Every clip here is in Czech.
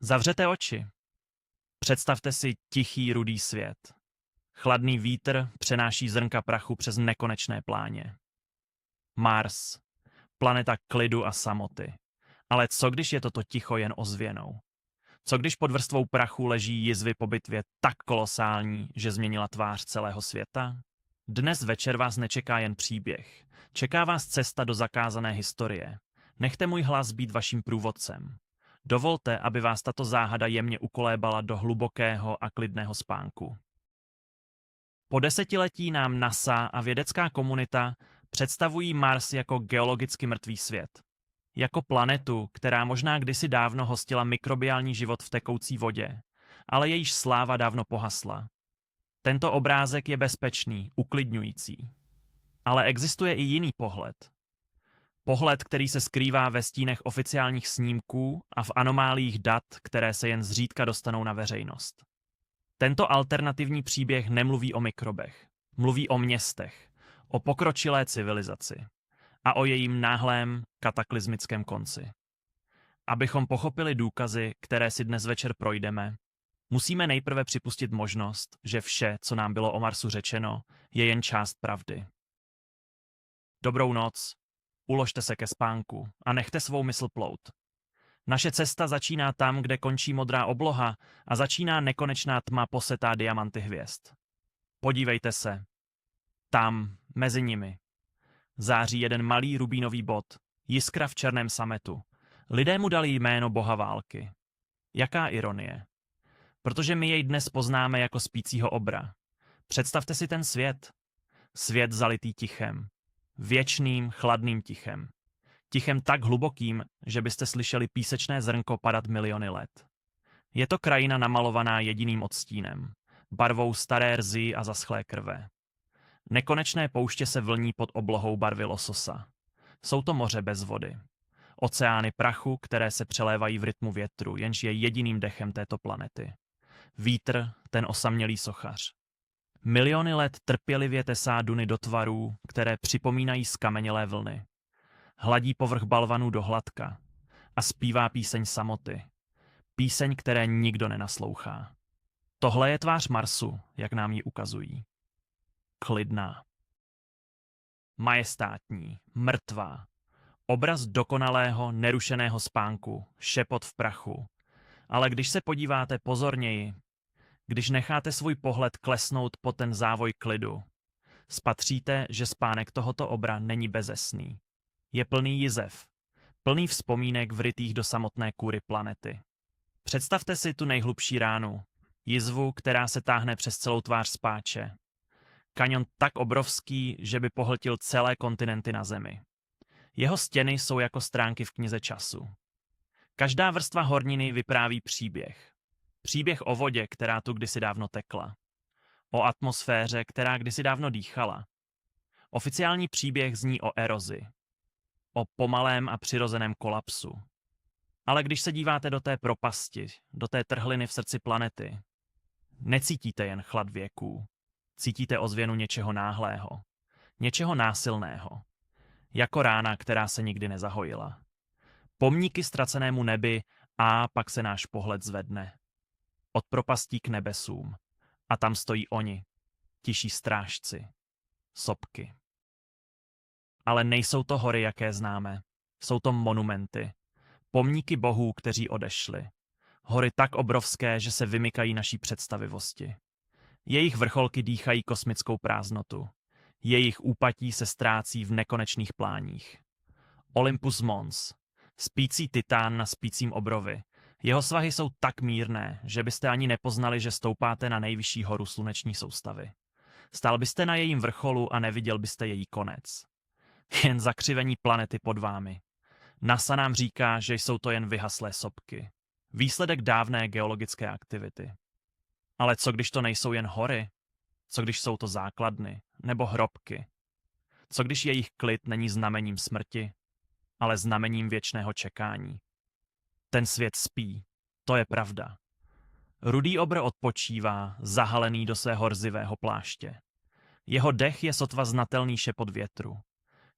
Zavřete oči. Představte si tichý rudý svět. Chladný vítr přenáší zrnka prachu přes nekonečné pláně. Mars. Planeta klidu a samoty. Ale co když je toto ticho jen ozvěnou? Co když pod vrstvou prachu leží jizvy po bitvě tak kolosální, že změnila tvář celého světa? Dnes večer vás nečeká jen příběh. Čeká vás cesta do zakázané historie. Nechte můj hlas být vaším průvodcem. Dovolte, aby vás tato záhada jemně ukolébala do hlubokého a klidného spánku. Po desetiletí nám NASA a vědecká komunita představují Mars jako geologicky mrtvý svět. Jako planetu, která možná kdysi dávno hostila mikrobiální život v tekoucí vodě, ale jejíž sláva dávno pohasla. Tento obrázek je bezpečný, uklidňující. Ale existuje i jiný pohled. Pohled, který se skrývá ve stínech oficiálních snímků a v anomáliích dat, které se jen zřídka dostanou na veřejnost. Tento alternativní příběh nemluví o mikrobech, mluví o městech, o pokročilé civilizaci a o jejím náhlém kataklizmickém konci. Abychom pochopili důkazy, které si dnes večer projdeme, musíme nejprve připustit možnost, že vše, co nám bylo o Marsu řečeno, je jen část pravdy. Dobrou noc, uložte se ke spánku a nechte svou mysl plout. Naše cesta začíná tam, kde končí modrá obloha a začíná nekonečná tma posetá diamanty hvězd. Podívejte se. Tam, mezi nimi. Září jeden malý rubínový bod, jiskra v černém sametu. Lidé mu dali jméno boha války. Jaká ironie. Protože my jej dnes poznáme jako spícího obra. Představte si ten svět. Svět zalitý tichem. Věčným, chladným tichem. Tichem tak hlubokým, že byste slyšeli písečné zrnko padat miliony let. Je to krajina namalovaná jediným odstínem, barvou staré rzy a zaschlé krve. Nekonečné pouště se vlní pod oblohou barvy lososa. Jsou to moře bez vody. Oceány prachu, které se přelévají v rytmu větru, jenž je jediným dechem této planety. Vítr, ten osamělý sochař. Miliony let trpělivě tesá duny do tvarů, které připomínají skamenělé vlny. Hladí povrch balvanů do hladka a zpívá píseň samoty. Píseň, které nikdo nenaslouchá. Tohle je tvář Marsu, jak nám ji ukazují. Klidná. Majestátní, mrtvá. Obraz dokonalého, nerušeného spánku, šepot v prachu. Ale když se podíváte pozorněji, když necháte svůj pohled klesnout po ten závoj klidu, spatříte, že spánek tohoto obra není bezesný. Je plný jizev, plný vzpomínek vrytých do samotné kůry planety. Představte si tu nejhlubší ránu, jizvu, která se táhne přes celou tvář spáče. Kaňon tak obrovský, že by pohltil celé kontinenty na Zemi. Jeho stěny jsou jako stránky v knize času. Každá vrstva horniny vypráví příběh. Příběh o vodě, která tu kdysi dávno tekla. O atmosféře, která kdysi dávno dýchala. Oficiální příběh zní o erozi. O pomalém a přirozeném kolapsu. Ale když se díváte do té propasti, do té trhliny v srdci planety, necítíte jen chlad věků. Cítíte ozvěnu něčeho náhlého. Něčeho násilného. Jako rána, která se nikdy nezahojila. Pomníky ztracenému nebi a pak se náš pohled zvedne. Od propastí k nebesům. A tam stojí oni, tiší strážci, sopky. Ale nejsou to hory, jaké známe. Jsou to monumenty. Pomníky bohů, kteří odešli. Hory tak obrovské, že se vymykají naší představivosti. Jejich vrcholky dýchají kosmickou prázdnotu. Jejich úpatí se ztrácí v nekonečných pláních. Olympus Mons. Spící titán na spícím obrovi. Jeho svahy jsou tak mírné, že byste ani nepoznali, že stoupáte na nejvyšší horu sluneční soustavy. Stál byste na jejím vrcholu a neviděl byste její konec. Jen zakřivení planety pod vámi. NASA nám říká, že jsou to jen vyhaslé sopky. Výsledek dávné geologické aktivity. Ale co když to nejsou jen hory? Co když jsou to základny nebo hrobky? Co když jejich klid není znamením smrti, ale znamením věčného čekání? Ten svět spí, to je pravda. Rudý obr odpočívá, zahalený do svého rzivého pláště. Jeho dech je sotva znatelný šepot větru.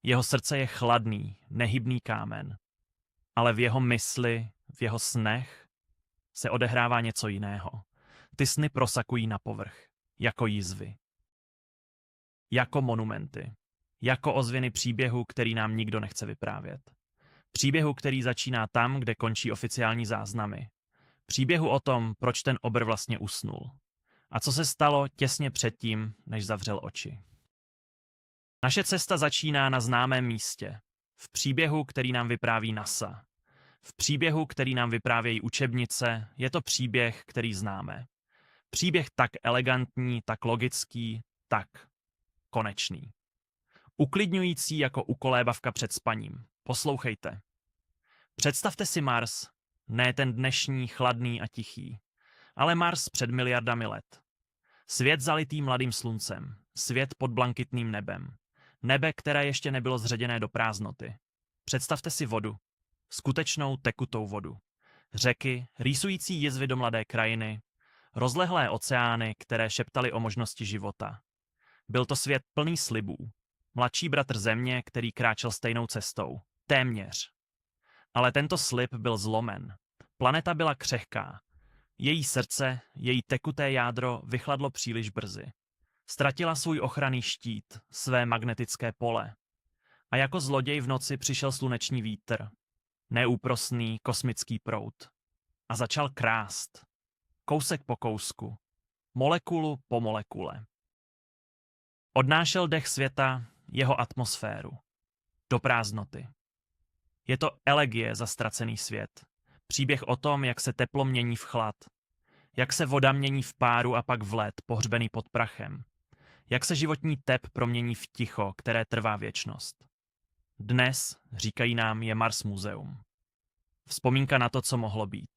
Jeho srdce je chladný, nehybný kámen. Ale v jeho mysli, v jeho snech, se odehrává něco jiného. Ty sny prosakují na povrch, jako jizvy. Jako monumenty. Jako ozvěny příběhu, který nám nikdo nechce vyprávět. Příběhu, který začíná tam, kde končí oficiální záznamy. Příběhu o tom, proč ten obr vlastně usnul. A co se stalo těsně předtím, než zavřel oči. Naše cesta začíná na známém místě. V příběhu, který nám vypráví NASA. V příběhu, který nám vyprávějí učebnice, je to příběh, který známe. Příběh tak elegantní, tak logický, tak konečný. Uklidňující jako ukolébavka před spaním. Poslouchejte. Představte si Mars, ne ten dnešní, chladný a tichý, ale Mars před miliardami let. Svět zalitý mladým sluncem, svět pod blankitným nebem. Nebe, které ještě nebylo zředěné do prázdnoty. Představte si vodu. Skutečnou tekutou vodu. Řeky, rýsující jizvy do mladé krajiny, rozlehlé oceány, které šeptaly o možnosti života. Byl to svět plný slibů. Mladší bratr Země, který kráčel stejnou cestou. Téměř. Ale tento slib byl zlomen. Planeta byla křehká. Její srdce, její tekuté jádro vychladlo příliš brzy. Ztratila svůj ochranný štít, své magnetické pole. A jako zloděj v noci přišel sluneční vítr. Neúprosný kosmický proud. A začal krást. Kousek po kousku. Molekulu po molekule. Odnášel dech světa, jeho atmosféru. Do prázdnoty. Je to elegie za ztracený svět. Příběh o tom, jak se teplo mění v chlad. Jak se voda mění v páru a pak v led, pohřbený pod prachem. Jak se životní tep promění v ticho, které trvá věčnost. Dnes, říkají nám, je Mars muzeum. Vzpomínka na to, co mohlo být.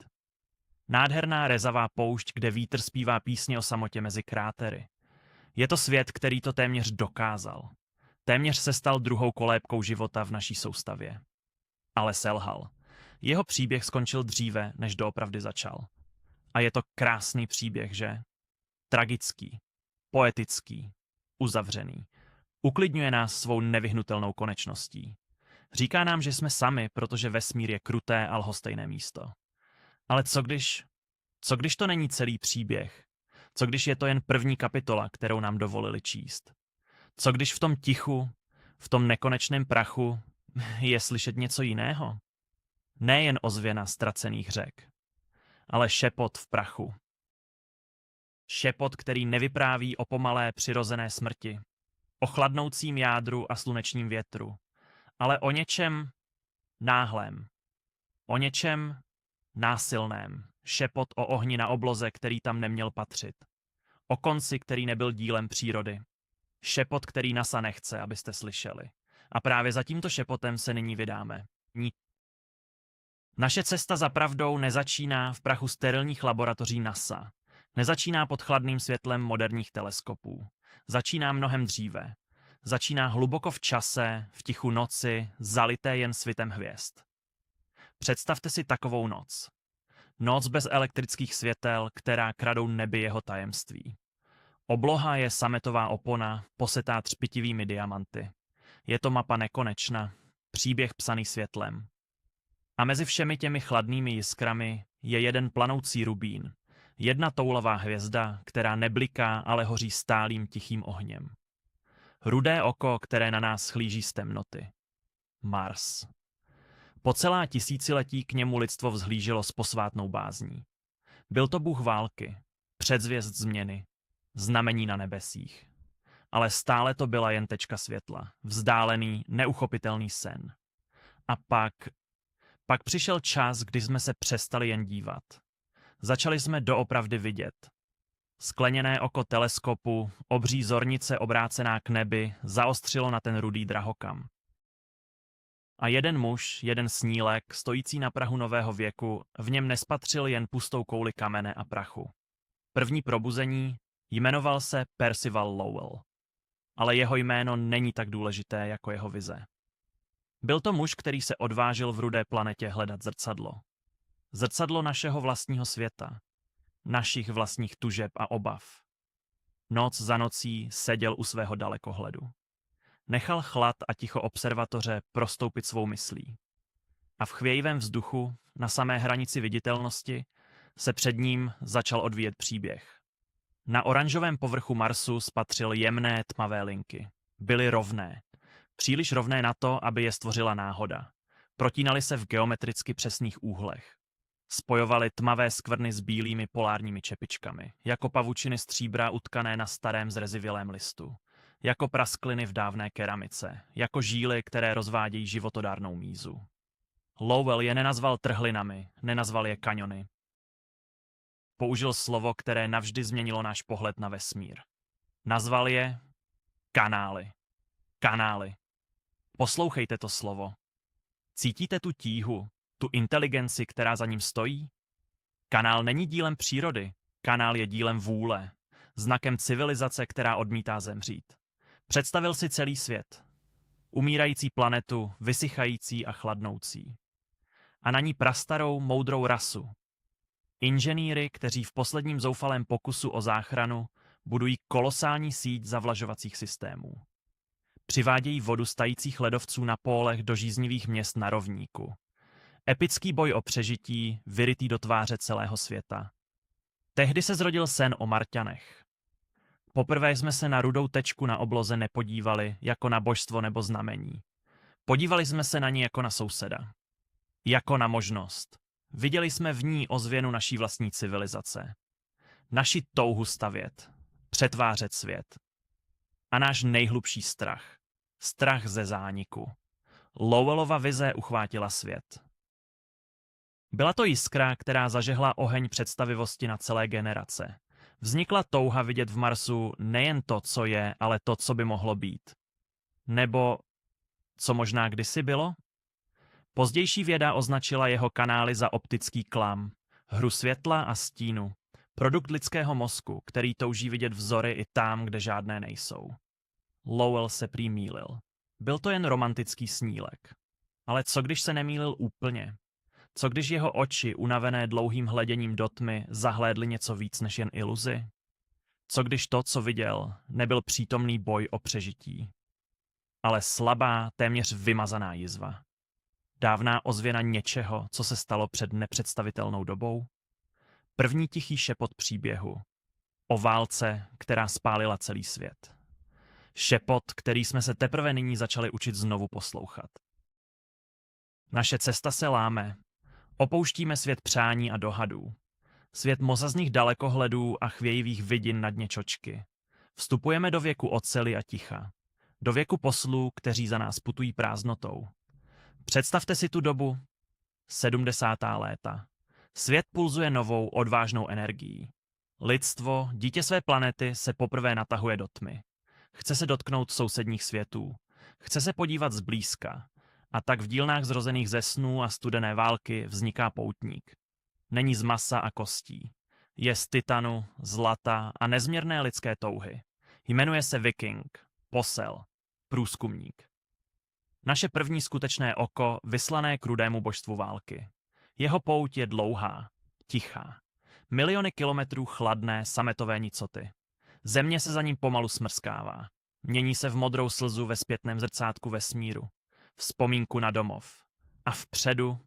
Nádherná rezavá poušť, kde vítr zpívá písně o samotě mezi krátery. Je to svět, který to téměř dokázal. Téměř se stal druhou kolébkou života v naší soustavě. Ale selhal. Jeho příběh skončil dříve, než doopravdy začal. A je to krásný příběh, že? Tragický, poetický, uzavřený. Uklidňuje nás svou nevyhnutelnou konečností. Říká nám, že jsme sami, protože vesmír je kruté a lhostejné místo. Ale co když to není celý příběh? Co když je to jen první kapitola, kterou nám dovolili číst? Co když v tom tichu, v tom nekonečném prachu je slyšet něco jiného? Nejen ozvěna ztracených řek, ale šepot v prachu. Šepot, který nevypráví o pomalé přirozené smrti, o chladnoucím jádru a slunečním větru, ale o něčem náhlém, o něčem násilném. Šepot o ohni na obloze, který tam neměl patřit. O konci, který nebyl dílem přírody. Šepot, který NASA nechce, abyste slyšeli. A právě za tímto šepotem se nyní vydáme. Naše cesta za pravdou nezačíná v prachu sterilních laboratoří NASA. Nezačíná pod chladným světlem moderních teleskopů. Začíná mnohem dříve. Začíná hluboko v čase, v tichu noci, zalité jen svitem hvězd. Představte si takovou noc. Noc bez elektrických světel, která kradou nebi jeho tajemství. Obloha je sametová opona, posetá třpitivými diamanty. Je to mapa nekonečna, příběh psaný světlem. A mezi všemi těmi chladnými jiskrami je jeden planoucí rubín, jedna toulavá hvězda, která nebliká, ale hoří stálým tichým ohněm. Rudé oko, které na nás chlíží z temnoty. Mars. Po celá tisíciletí k němu lidstvo vzhlíželo s posvátnou bázní. Byl to bůh války, předzvěst změny, znamení na nebesích. Ale stále to byla jen tečka světla, vzdálený, neuchopitelný sen. A pak přišel čas, kdy jsme se přestali jen dívat. Začali jsme doopravdy vidět. Skleněné oko teleskopu, obří zornice obrácená k nebi, zaostřilo na ten rudý drahokam. A jeden muž, jeden snílek, stojící na prahu nového věku, v něm nespatřil jen pustou kouli kamene a prachu. První probuzení jmenoval se Percival Lowell. Ale jeho jméno není tak důležité jako jeho vize. Byl to muž, který se odvážil v rudé planetě hledat zrcadlo. Zrcadlo našeho vlastního světa. Našich vlastních tužeb a obav. Noc za nocí seděl u svého dalekohledu. Nechal chlad a ticho observatoře prostoupit svou myslí. A v chvějivém vzduchu, na samé hranici viditelnosti, se před ním začal odvíjet příběh. Na oranžovém povrchu Marsu spatřil jemné tmavé linky. Byly rovné. Příliš rovné na to, aby je stvořila náhoda. Protínaly se v geometricky přesných úhlech. Spojovaly tmavé skvrny s bílými polárními čepičkami, jako pavučiny stříbra utkané na starém zrezivělém listu, jako praskliny v dávné keramice, jako žíly, které rozvádějí životodárnou mízu. Lowell je nenazval trhlinami, nenazval je kaňony. Použil slovo, které navždy změnilo náš pohled na vesmír. Nazval je kanály. Kanály. Poslouchejte to slovo. Cítíte tu tíhu, tu inteligenci, která za ním stojí? Kanál není dílem přírody, kanál je dílem vůle, znakem civilizace, která odmítá zemřít. Představil si celý svět. Umírající planetu, vysychající a chladnoucí. A na ní prastarou, moudrou rasu. Inženýry, kteří v posledním zoufalém pokusu o záchranu budují kolosální síť zavlažovacích systémů. Přivádějí vodu z tajících ledovců na pólech do žíznivých měst na rovníku. Epický boj o přežití, vyrytý do tváře celého světa. Tehdy se zrodil sen o Marťanech. Poprvé jsme se na rudou tečku na obloze nepodívali jako na božstvo nebo znamení. Podívali jsme se na ní jako na souseda. Jako na možnost. Viděli jsme v ní ozvěnu naší vlastní civilizace. Naši touhu stavět, přetvářet svět. A náš nejhlubší strach. Strach ze zániku. Lowellova vize uchvátila svět. Byla to jiskra, která zažehla oheň představivosti na celé generace. Vznikla touha vidět v Marsu nejen to, co je, ale to, co by mohlo být. Nebo co možná kdysi bylo? Pozdější věda označila jeho kanály za optický klam, hru světla a stínu, produkt lidského mozku, který touží vidět vzory i tam, kde žádné nejsou. Lowell se prý mýlil. Byl to jen romantický snílek. Ale co když se nemýlil úplně? Co když jeho oči, unavené dlouhým hleděním do tmy, zahlédly něco víc než jen iluzi? Co když to, co viděl, nebyl přítomný boj o přežití, ale slabá, téměř vymazaná jizva? Dávná ozvěna něčeho, co se stalo před nepředstavitelnou dobou? První tichý šepot příběhu. O válce, která spálila celý svět. Šepot, který jsme se teprve nyní začali učit znovu poslouchat. Naše cesta se láme. Opouštíme svět přání a dohadů. Svět mozazných dalekohledů a chvějivých vidin na dně čočky. Vstupujeme do věku oceli a ticha. Do věku poslů, kteří za nás putují prázdnotou. Představte si tu dobu. 70. léta. Svět pulzuje novou, odvážnou energií. Lidstvo, dítě své planety, se poprvé natahuje do tmy. Chce se dotknout sousedních světů. Chce se podívat zblízka. A tak v dílnách zrozených ze snů a studené války vzniká poutník. Není z masa a kostí. Je z titanu, zlata a nezměrné lidské touhy. Jmenuje se Viking, posel, průzkumník. Naše první skutečné oko vyslané k rudému božstvu války. Jeho pouť je dlouhá, tichá. Miliony kilometrů chladné, sametové nicoty. Země se za ním pomalu smrskává. Mění se v modrou slzu ve zpětném zrcátku vesmíru. Vzpomínku na domov. A vpředu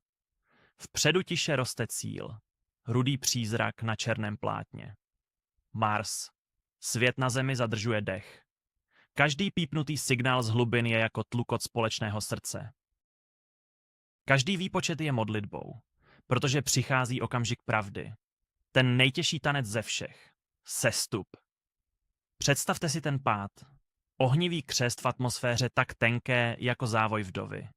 tiše roste cíl. Rudý přízrak na černém plátně. Mars. Svět na Zemi zadržuje dech. Každý pípnutý signál z hlubin je jako tlukot společného srdce. Každý výpočet je modlitbou, protože přichází okamžik pravdy. Ten nejtěžší tanec ze všech. Sestup. Představte si ten pád. Ohnivý křest v atmosféře tak tenké jako závoj vdovy.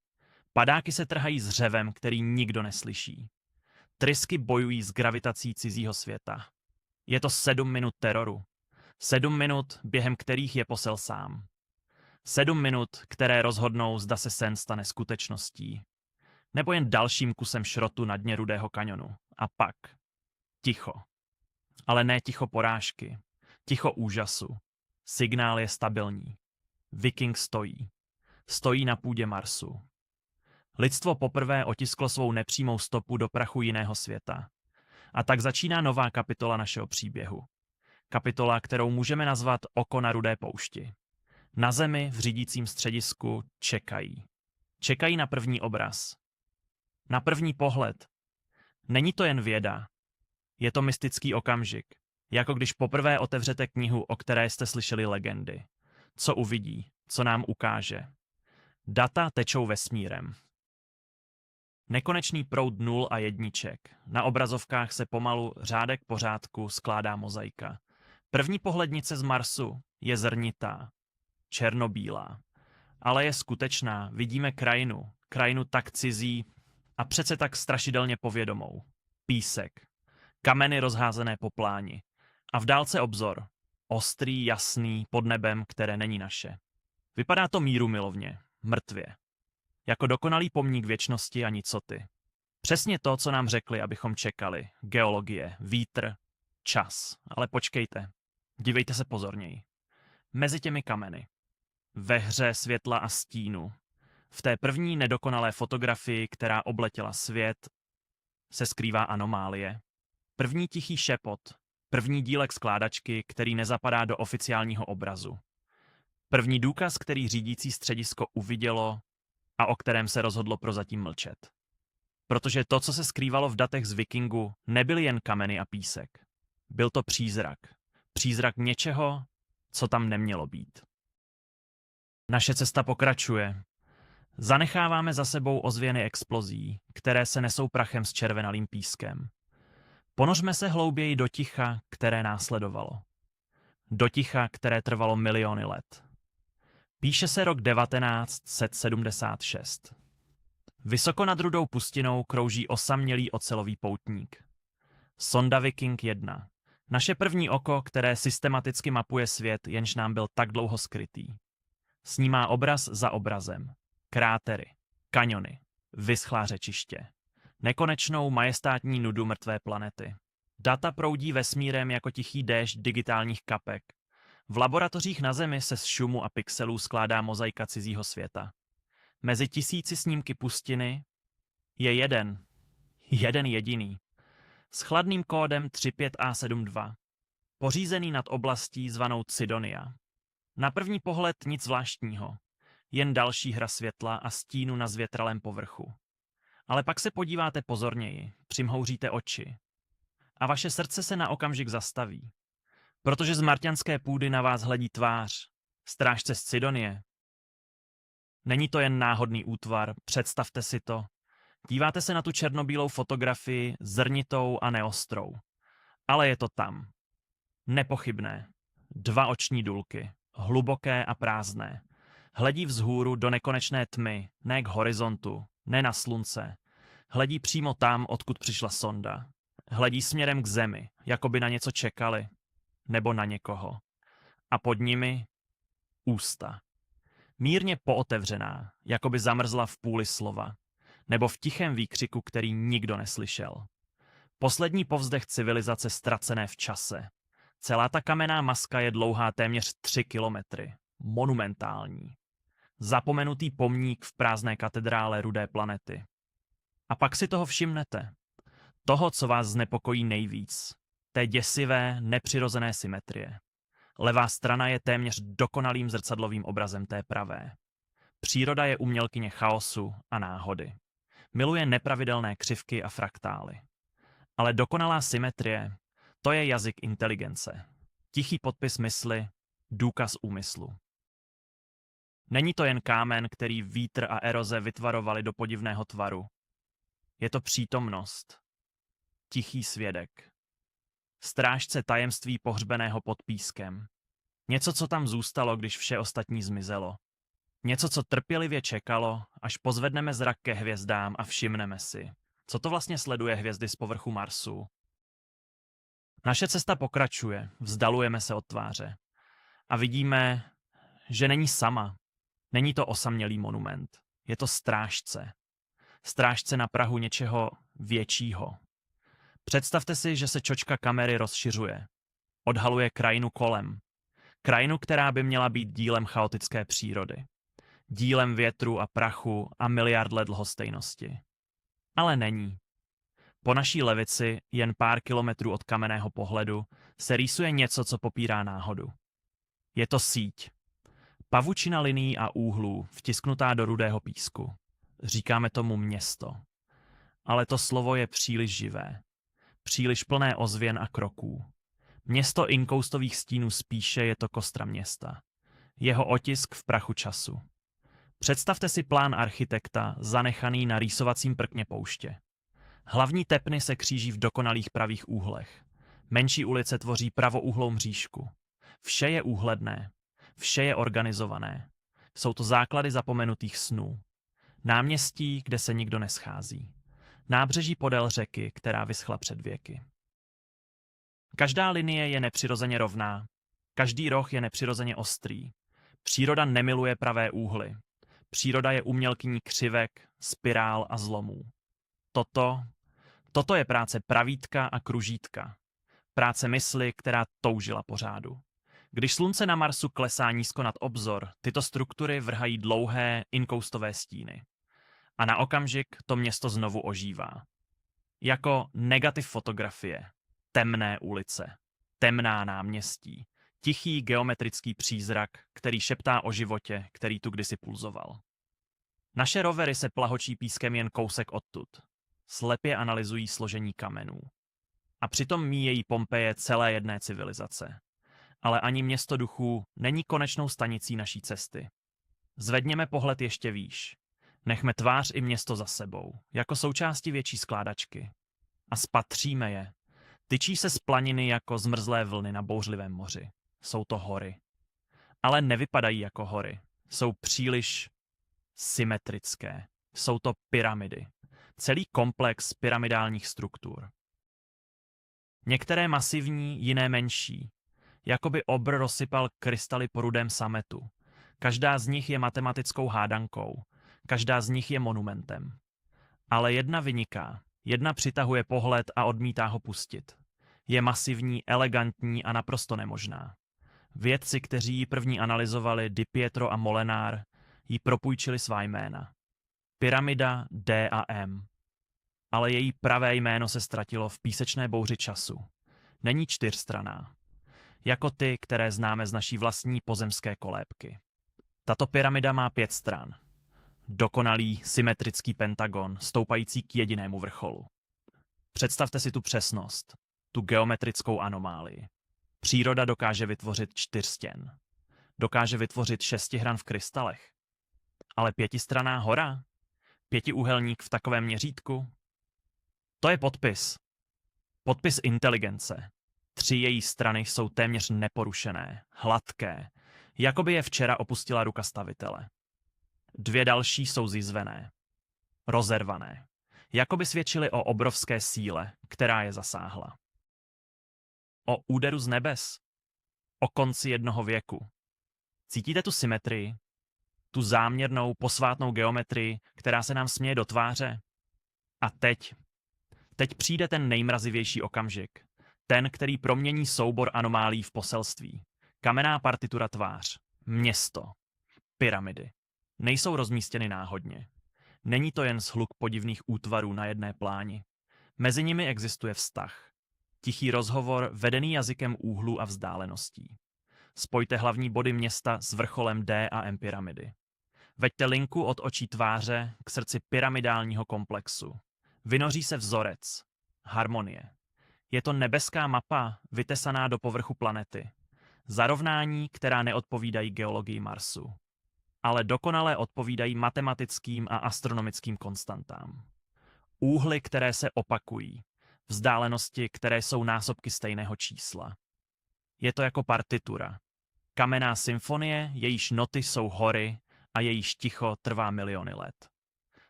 Padáky se trhají s řevem, který nikdo neslyší. Trysky bojují s gravitací cizího světa. Je to 7 minut teroru. 7 minut, během kterých je posel sám. 7 minut, které rozhodnou, zda se sen stane skutečností. Nebo jen dalším kusem šrotu na dně rudého kaňonu. A pak ticho. Ale ne ticho porážky. Ticho úžasu. Signál je stabilní. Viking stojí. Stojí na půdě Marsu. Lidstvo poprvé otisklo svou nepřímou stopu do prachu jiného světa. A tak začíná nová kapitola našeho příběhu. Kapitola, kterou můžeme nazvat Oko na rudé poušti. Na Zemi v řídícím středisku čekají. Čekají na první obraz. Na první pohled. Není to jen věda. Je to mystický okamžik, jako když poprvé otevřete knihu, o které jste slyšeli legendy. Co uvidí, co nám ukáže. Data tečou vesmírem. Nekonečný proud nul a jedniček. Na obrazovkách se pomalu, řádek po řádku, skládá mozaika. První pohlednice z Marsu je zrnitá, černobílá. Ale je skutečná, vidíme krajinu tak cizí a přece tak strašidelně povědomou. Písek, kameny rozházené po pláni a v dálce obzor, ostrý, jasný, pod nebem, které není naše. Vypadá to mírumilovně, mrtvě. Jako dokonalý pomník věčnosti a nicoty. Přesně to, co nám řekli, abychom čekali. Geologie, vítr, čas. Ale počkejte, dívejte se pozorněji. Mezi těmi kameny. Ve hře světla a stínu. V té první nedokonalé fotografii, která obletěla svět, se skrývá anomálie. První tichý šepot. První dílek skládačky, který nezapadá do oficiálního obrazu. První důkaz, který řídící středisko uvidělo a o kterém se rozhodlo prozatím mlčet. Protože to, co se skrývalo v datech z Vikingu, nebyly jen kameny a písek. Byl to přízrak. Přízrak něčeho, co tam nemělo být. Naše cesta pokračuje. Zanecháváme za sebou ozvěny explozí, které se nesou prachem s červenalým pískem. Ponořme se hlouběji do ticha, které následovalo. Do ticha, které trvalo miliony let. Píše se rok 1976. Vysoko nad Rudou pustinou krouží osamělý ocelový poutník. Sonda Viking 1. Naše první oko, které systematicky mapuje svět, jenž nám byl tak dlouho skrytý. Snímá obraz za obrazem. Krátery, kaňony, vyschlá řečiště. Nekonečnou majestátní nudu mrtvé planety. Data proudí vesmírem jako tichý déšť digitálních kapek. V laboratořích na Zemi se z šumu a pixelů skládá mozaika cizího světa. Mezi tisíci snímky pustiny je jeden jediný, s chladným kódem 35A72, pořízený nad oblastí zvanou Cydonia. Na první pohled nic zvláštního, jen další hra světla a stínu na zvětralém povrchu. Ale pak se podíváte pozorněji, přimhouříte oči a vaše srdce se na okamžik zastaví. Protože z marťanské půdy na vás hledí tvář, strážce z Cydonie. Není to jen náhodný útvar, představte si to. Díváte se na tu černobílou fotografii, zrnitou a neostrou. Ale je to tam. Nepochybné. 2 oční důlky, hluboké a prázdné. Hledí vzhůru do nekonečné tmy, ne k horizontu, ne na slunce. Hledí přímo tam, odkud přišla sonda. Hledí směrem k Zemi, jako by na něco čekali. Nebo na někoho. A pod nimi ústa. Mírně pootevřená, jako by zamrzla v půli slova. Nebo v tichém výkřiku, který nikdo neslyšel. Poslední povzdech civilizace ztracené v čase. Celá ta kamenná maska je dlouhá téměř 3 kilometry. Monumentální. Zapomenutý pomník v prázdné katedrále rudé planety. A pak si toho všimnete. Toho, co vás znepokojí nejvíc. Té děsivé, nepřirozené symetrie. Levá strana je téměř dokonalým zrcadlovým obrazem té pravé. Příroda je umělkyně chaosu a náhody. Miluje nepravidelné křivky a fraktály. Ale dokonalá symetrie, to je jazyk inteligence. Tichý podpis mysli, důkaz úmyslu. Není to jen kámen, který vítr a eroze vytvarovali do podivného tvaru. Je to přítomnost. Tichý svědek. Strážce tajemství pohřbeného pod pískem. Něco, co tam zůstalo, když vše ostatní zmizelo. Něco, co trpělivě čekalo, až pozvedneme zrak ke hvězdám a všimneme si, co to vlastně sleduje hvězdy z povrchu Marsu. Naše cesta pokračuje, vzdalujeme se od tváře. A vidíme, že není sama. Není to osamělý monument. Je to strážce. Strážce na prahu něčeho většího. Představte si, že se čočka kamery rozšiřuje. Odhaluje krajinu kolem. Krajinu, která by měla být dílem chaotické přírody. Dílem větru a prachu a miliard let lhostejnosti. Ale není. Po naší levici, jen pár kilometrů od kamenného pohledu, se rýsuje něco, co popírá náhodu. Je to síť. Pavučina linií a úhlů, vtisknutá do rudého písku. Říkáme tomu město. Ale to slovo je příliš živé. příliš plné ozvěn a kroků. Město inkoustových stínů spíše je to kostra města. Jeho otisk v prachu času. Představte si plán architekta zanechaný na rýsovacím prkně pouště. Hlavní tepny se kříží v dokonalých pravých úhlech. Menší ulice tvoří pravoúhlou mřížku. Vše je úhledné. Vše je organizované. Jsou to základy zapomenutých snů. Náměstí, kde se nikdo neschází. Nábřeží podél řeky, která vyschla před věky. Každá linie je nepřirozeně rovná. Každý roh je nepřirozeně ostrý. Příroda nemiluje pravé úhly. Příroda je umělkyní křivek, spirál a zlomů. Toto je práce pravítka a kružítka. Práce mysli, která toužila po řádu. Když slunce na Marsu klesá nízko nad obzor, tyto struktury vrhají dlouhé inkoustové stíny. A na okamžik to město znovu ožívá. Jako negativ fotografie. Temné ulice. Temná náměstí. Tichý geometrický přízrak, který šeptá o životě, který tu kdysi pulzoval. Naše rovery se plahočí pískem jen kousek odtud. Slepě analyzují složení kamenů. A přitom míjejí Pompeje celé jedné civilizace. Ale ani město duchů není konečnou stanicí naší cesty. Zvedněme pohled ještě výš. Nechme tvář i město za sebou, jako součásti větší skládačky. A spatříme je. Tyčí se z planiny jako zmrzlé vlny na bouřlivém moři. Jsou to hory. Ale nevypadají jako hory. Jsou příliš symetrické. Jsou to pyramidy. Celý komplex pyramidálních struktur. Některé masivní, jiné menší. Jakoby obr rozsypal krystaly po rudém sametu. Každá z nich je matematickou hádankou. Každá z nich je monumentem. Ale jedna vyniká. Jedna přitahuje pohled a odmítá ho pustit. Je masivní, elegantní a naprosto nemožná. Vědci, kteří ji první analyzovali, Di Pietro a Molenar, jí propůjčili svá jména. Pyramida D a M. Ale její pravé jméno se ztratilo v písečné bouři času. Není čtyřstranná. Jako ty, které známe z naší vlastní pozemské kolébky. Tato pyramida má 5 stran. Dokonalý, symetrický pentagon, stoupající k jedinému vrcholu. Představte si tu přesnost, tu geometrickou anomálii. Příroda dokáže vytvořit 4 stěn. Dokáže vytvořit 6 hran v krystalech. Ale 5stranná hora? 5úhelník v takovém měřítku? To je podpis. Podpis inteligence. 3 její strany jsou téměř neporušené, hladké, jako by je včera opustila ruka stavitele. 2 další jsou zizvené, rozervané, jako by svědčily o obrovské síle, která je zasáhla. O úderu z nebes, o konci jednoho věku. Cítíte tu symetrii? Tu záměrnou, posvátnou geometrii, která se nám směje do tváře? A teď přijde ten nejmrazivější okamžik. Ten, který promění soubor anomálí v poselství. Kamenná partitura tvář. Město. Pyramidy. Nejsou rozmístěny náhodně. Není to jen shluk podivných útvarů na jedné pláni. Mezi nimi existuje vztah. Tichý rozhovor vedený jazykem úhlů a vzdáleností. Spojte hlavní body města s vrcholem D a M pyramidy. Veďte linku od očí tváře k srdci pyramidálního komplexu. Vynoří se vzorec. Harmonie. Je to nebeská mapa, vytesaná do povrchu planety. Zarovnání, která neodpovídají geologii Marsu. Ale dokonale odpovídají matematickým a astronomickým konstantám. Úhly, které se opakují. Vzdálenosti, které jsou násobky stejného čísla. Je to jako partitura. Kamenná symfonie, jejíž noty jsou hory a jejíž ticho trvá miliony let.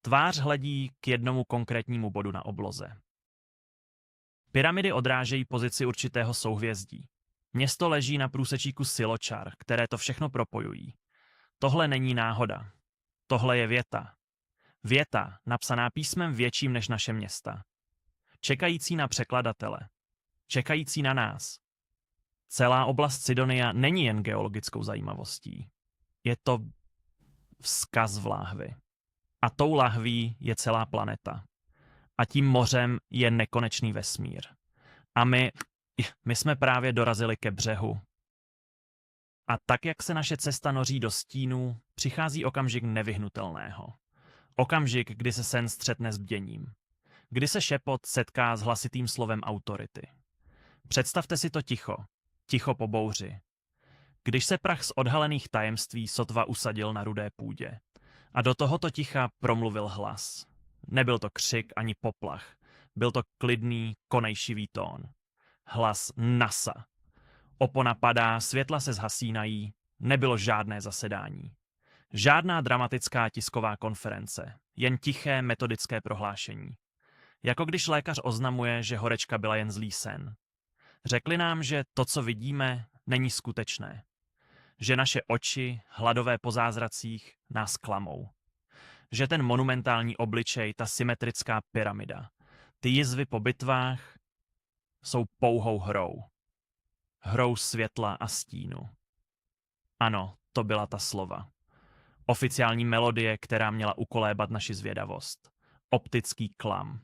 Tvář hledí k jednomu konkrétnímu bodu na obloze. Pyramidy odrážejí pozici určitého souhvězdí. Město leží na průsečíku siločar, které to všechno propojují. Tohle není náhoda. Tohle je věta. Věta, napsaná písmem větším než naše města. Čekající na překladatele. Čekající na nás. Celá oblast Sidonia není jen geologickou zajímavostí. Je to vzkaz v láhvi. A tou lahví je celá planeta. A tím mořem je nekonečný vesmír. A my jsme právě dorazili ke břehu. A tak, jak se naše cesta noří do stínů, přichází okamžik nevyhnutelného. Okamžik, kdy se sen střetne s bděním. kdy se šepot setká s hlasitým slovem autority. Představte si to ticho, ticho po bouři. Když se prach z odhalených tajemství sotva usadil na rudé půdě. A do tohoto ticha promluvil hlas. Nebyl to křik ani poplach. Byl to klidný, konejšivý tón. Hlas NASA. Opona padá, světla se zhasínají, nebylo žádné zasedání. Žádná dramatická tisková konference, jen tiché metodické prohlášení. Jako když lékař oznamuje, že horečka byla jen zlý sen. Řekli nám, že to, co vidíme, není skutečné. Že naše oči, hladové po zázracích, nás klamou. Že ten monumentální obličej, ta symetrická pyramida, ty jizvy po bitvách jsou pouhou hrou. Hrou světla a stínu. Ano, to byla ta slova. Oficiální melodie, která měla ukolébat naši zvědavost. Optický klam.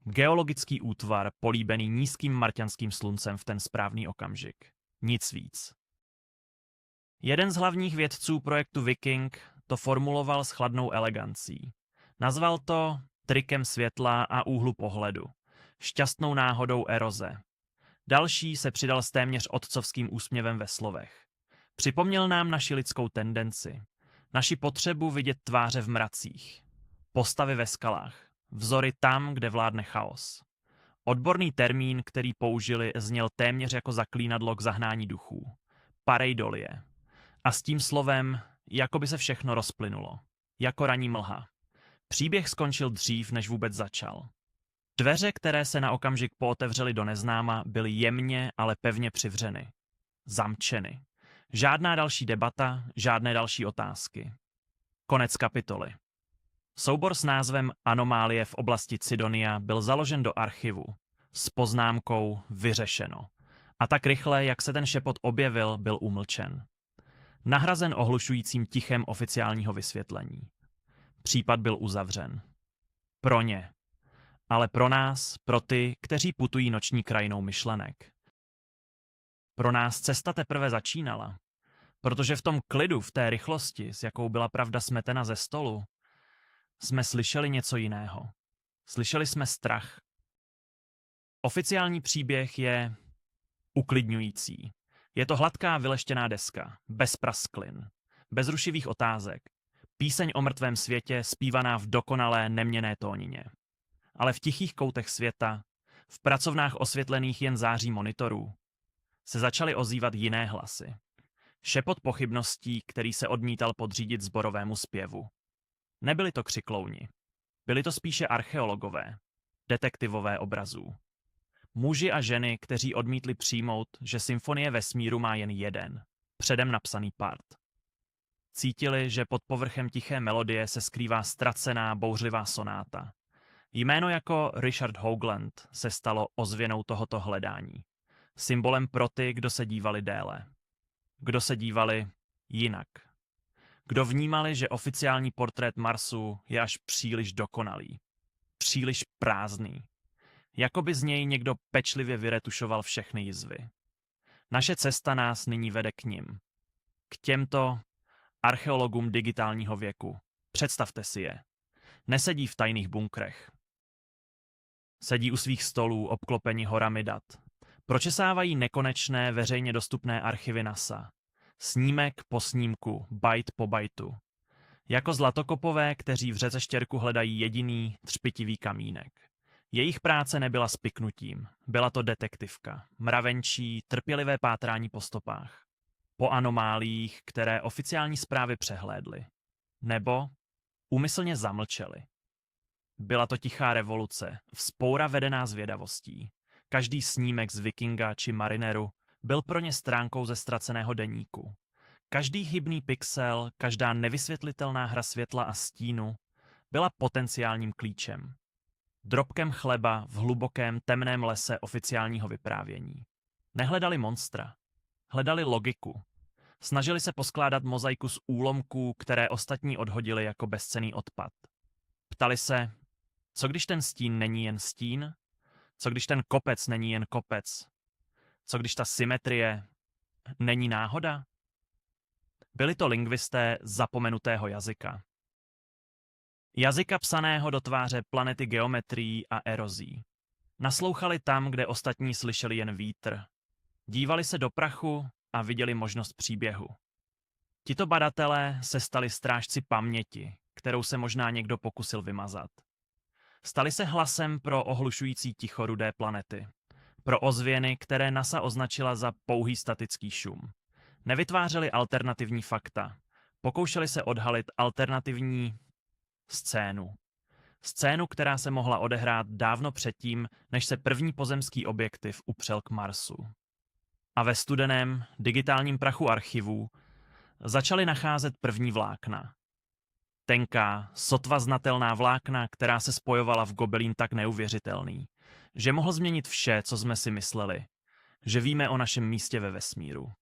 Geologický útvar políbený nízkým marťanským sluncem v ten správný okamžik. Nic víc. Jeden z hlavních vědců projektu Viking to formuloval s chladnou elegancí. Nazval to trikem světla a úhlu pohledu. Šťastnou náhodou eroze. Další se přidal s téměř otcovským úsměvem ve slovech. Připomněl nám naši lidskou tendenci. Naši potřebu vidět tváře v mracích. Postavy ve skalách. Vzory tam, kde vládne chaos. Odborný termín, který použili, zněl téměř jako zaklínadlo k zahnání duchů. Pareidolie. A s tím slovem, jako by se všechno rozplynulo. Jako ranní mlha. Příběh skončil dřív, než vůbec začal. Dveře, které se na okamžik pootevřely do neznáma, byly jemně, ale pevně přivřeny. Zamčeny. Žádná další debata, žádné další otázky. Konec kapitoly. Soubor s názvem Anomálie v oblasti Cydonia byl založen do archivu s poznámkou vyřešeno. A tak rychle, jak se ten šepot objevil, byl umlčen. Nahrazen ohlušujícím tichem oficiálního vysvětlení. Případ byl uzavřen. Pro ně. Ale pro nás, pro ty, kteří putují noční krajinou myšlenek. Pro nás cesta teprve začínala. Protože v tom klidu, v té rychlosti, s jakou byla pravda smetena ze stolu, jsme slyšeli něco jiného. Slyšeli jsme strach. Oficiální příběh je uklidňující. Je to hladká vyleštěná deska, bez prasklin, bez rušivých otázek. Píseň o mrtvém světě zpívaná v dokonalé neměnné tónině. Ale v tichých koutech světa, v pracovnách osvětlených jen září monitorů, se začaly ozývat jiné hlasy. Šepot pochybností, který se odmítal podřídit sborovému zpěvu. Nebyli to křiklouni. Byli to spíše archeologové, detektivové obrazů. Muži a ženy, kteří odmítli přijmout, že symfonie vesmíru má jen jeden, předem napsaný part. Cítili, že pod povrchem tiché melodie se skrývá ztracená, bouřlivá sonáta. Jméno jako Richard Hoagland se stalo ozvěnou tohoto hledání. Symbolem pro ty, kdo se dívali déle. Kdo se dívali jinak. Kdo vnímali, že oficiální portrét Marsu je až příliš dokonalý. Příliš prázdný. Jakoby z něj někdo pečlivě vyretušoval všechny jizvy. Naše cesta nás nyní vede k nim. K těmto archeologům digitálního věku. Představte si je. Nesedí v tajných bunkrech. Sedí u svých stolů obklopeni horami dat. Pročesávají nekonečné veřejně dostupné archivy NASA. Snímek po snímku, byte po bajtu. Jako zlatokopové, kteří v řece Štěrku hledají jediný třpitivý kamínek. Jejich práce nebyla spiknutím, byla to detektivka, mravenčí, trpělivé pátrání po stopách. Po anomáliích, které oficiální zprávy přehlédly. Nebo úmyslně zamlčely. Byla to tichá revoluce, vzpoura vedená zvědavostí. Každý snímek z Vikinga či Marineru byl pro ně stránkou ze ztraceného deníku. Každý chybný pixel, každá nevysvětlitelná hra světla a stínu byla potenciálním klíčem. Drobkem chleba v hlubokém temném lese oficiálního vyprávění. Nehledali monstra. Hledali logiku. Snažili se poskládat mozaiku z úlomků, které ostatní odhodili jako bezcenný odpad. Ptali se, co když ten stín není jen stín? Co když ten kopec není jen kopec? Co když ta symetrie není náhoda? Byli to lingvisté zapomenutého jazyka. Jazyka psaného do tváře planety geometrií a erozí. Naslouchali tam, kde ostatní slyšeli jen vítr. Dívali se do prachu a viděli možnost příběhu. Tito badatelé se stali strážci paměti, kterou se možná někdo pokusil vymazat. Stali se hlasem pro ohlušující ticho rudé planety. Pro ozvěny, které NASA označila za pouhý statický šum. Nevytvářeli alternativní fakta. Pokoušeli se odhalit alternativní scénu. Scénu, která se mohla odehrát dávno předtím, než se první pozemský objektiv upřel k Marsu. A ve studeném, digitálním prachu archivů začali nacházet první vlákna. Tenká, sotva znatelná vlákna, která se spojovala v gobelín tak neuvěřitelný, že mohl změnit vše, co jsme si mysleli, že víme o našem místě ve vesmíru.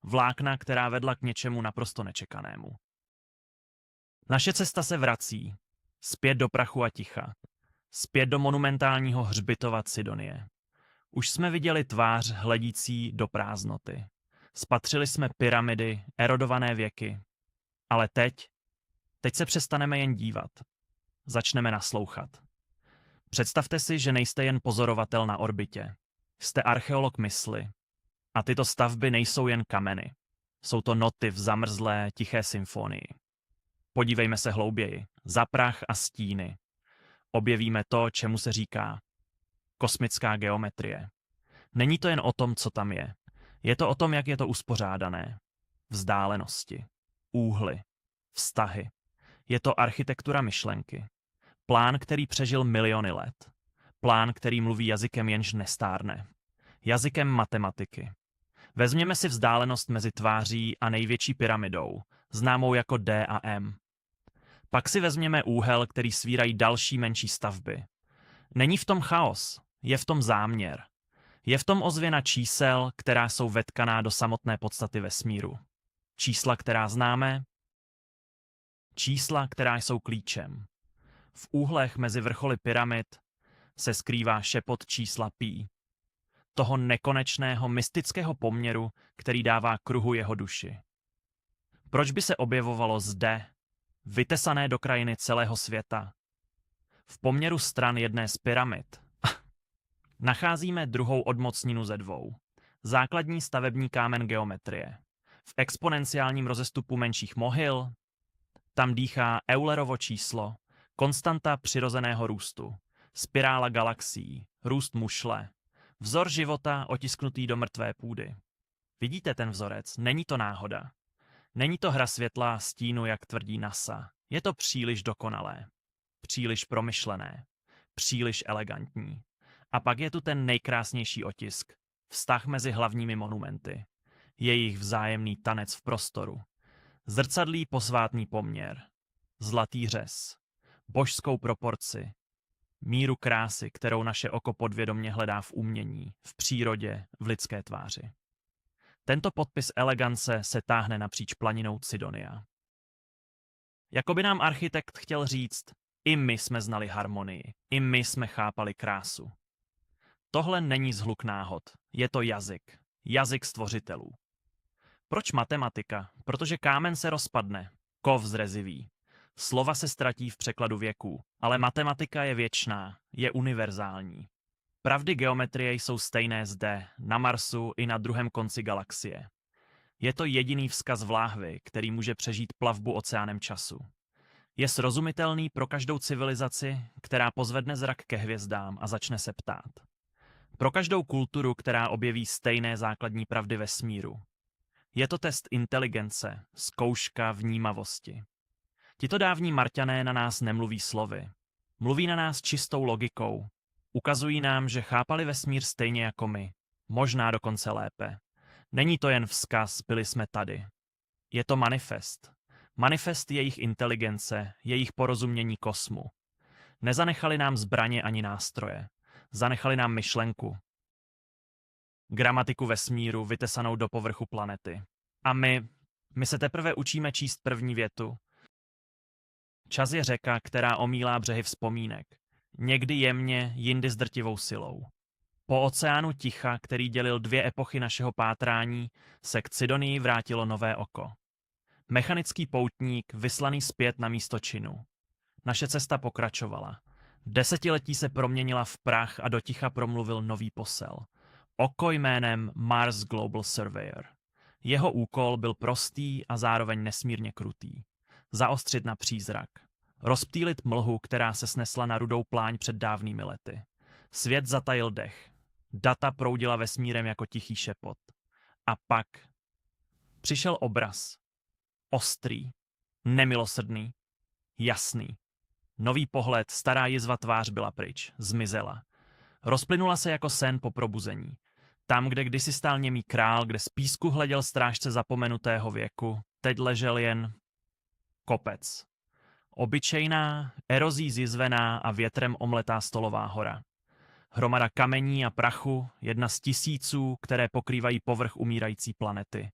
Vlákna, která vedla k něčemu naprosto nečekanému. Naše cesta se vrací, zpět do prachu a ticha, zpět do monumentálního hřbitova Cydonie. Už jsme viděli tvář hledící do prázdnoty. Spatřili jsme pyramidy, erodované věky. Ale teď se přestaneme jen dívat. Začneme naslouchat. Představte si, že nejste jen pozorovatel na orbitě. Jste archeolog mysli. A tyto stavby nejsou jen kameny. Jsou to noty v zamrzlé, tiché symfonii. Podívejme se hlouběji. Za prach a stíny. Objevíme to, čemu se říká kosmická geometrie. Není to jen o tom, co tam je. Je to o tom, jak je to uspořádané. Vzdálenosti, úhly, vztahy. Je to architektura myšlenky. Plán, který přežil miliony let. Plán, který mluví jazykem, jenž nestárne. Jazykem matematiky. Vezměme si vzdálenost mezi tváří a největší pyramidou, známou jako D a M. Pak si vezměme úhel, který svírají další menší stavby. Není v tom chaos, je v tom záměr. Je v tom ozvěna čísel, která jsou vetkaná do samotné podstaty vesmíru. Čísla, která známe, čísla, která jsou klíčem. V úhlech mezi vrcholy pyramid se skrývá šepot čísla pí. Toho nekonečného mystického poměru, který dává kruhu jeho duši. Proč by se objevovalo zde, vytesané do krajiny celého světa? V poměru stran jedné z pyramid nacházíme druhou odmocninu ze dvou. Základní stavební kámen geometrie. V exponenciálním rozestupu menších mohyl tam dýchá Eulerovo číslo, konstanta přirozeného růstu, spirála galaxií, růst mušle, vzor života otisknutý do mrtvé půdy. Vidíte ten vzorec? Není to náhoda. Není to hra světla a stínu, jak tvrdí NASA. Je to příliš dokonalé, příliš promyšlené, příliš elegantní. A pak je tu ten nejkrásnější otisk, vztah mezi hlavními monumenty, jejich vzájemný tanec v prostoru, zrcadlý posvátný poměr, zlatý řez, božskou proporci, míru krásy, kterou naše oko podvědomě hledá v umění, v přírodě, v lidské tváři. Tento podpis elegance se táhne napříč planinou Cydonia. Jakoby nám architekt chtěl říct, i my jsme znali harmonii, i my jsme chápali krásu. Tohle není zhluk náhod, je to jazyk, jazyk stvořitelů. Proč matematika? Protože kámen se rozpadne, kov zrezivý. Slova se ztratí v překladu věků, ale matematika je věčná, je univerzální. Pravdy geometrie jsou stejné zde, na Marsu i na druhém konci galaxie. Je to jediný vzkaz vláhvy, který může přežít plavbu oceánem času. Je srozumitelný pro každou civilizaci, která pozvedne zrak ke hvězdám a začne se ptát. Pro každou kulturu, která objeví stejné základní pravdy vesmíru. Je to test inteligence, zkouška vnímavosti. Tito dávní Marťané na nás nemluví slovy. Mluví na nás čistou logikou. Ukazují nám, že chápali vesmír stejně jako my. Možná dokonce lépe. Není to jen vzkaz, byli jsme tady. Je to manifest. Manifest jejich inteligence, jejich porozumění kosmu. Nezanechali nám zbraně ani nástroje. Zanechali nám myšlenku. Gramatiku vesmíru vytesanou do povrchu planety. A my se teprve učíme číst první větu. Čas je řeka, která omílá břehy vzpomínek. Někdy jemně, jindy s drtivou silou. Po oceánu ticha, který dělil dvě epochy našeho pátrání, se k Cydonii vrátilo nové oko. Mechanický poutník, vyslaný zpět na místo činu. Naše cesta pokračovala. Desetiletí se proměnila v prach a do ticha promluvil nový posel. Oko jménem Mars Global Surveyor. Jeho úkol byl prostý a zároveň nesmírně krutý. Zaostřit na přízrak. Rozptýlit mlhu, která se snesla na rudou pláň před dávnými lety. Svět zatajil dech. Data proudila vesmírem jako tichý šepot. A pak přišel obraz. Ostrý, nemilosrdný, jasný. Nový pohled, stará jizva tvář byla pryč, zmizela. Rozplynula se jako sen po probuzení. Tam, kde kdysi stál němý král, kde z písku hleděl strážce zapomenutého věku, teď ležel jen kopec. Obyčejná, erozí zjizvená a větrem omletá stolová hora. Hromada kamení a prachu, jedna z tisíců, které pokrývají povrch umírající planety.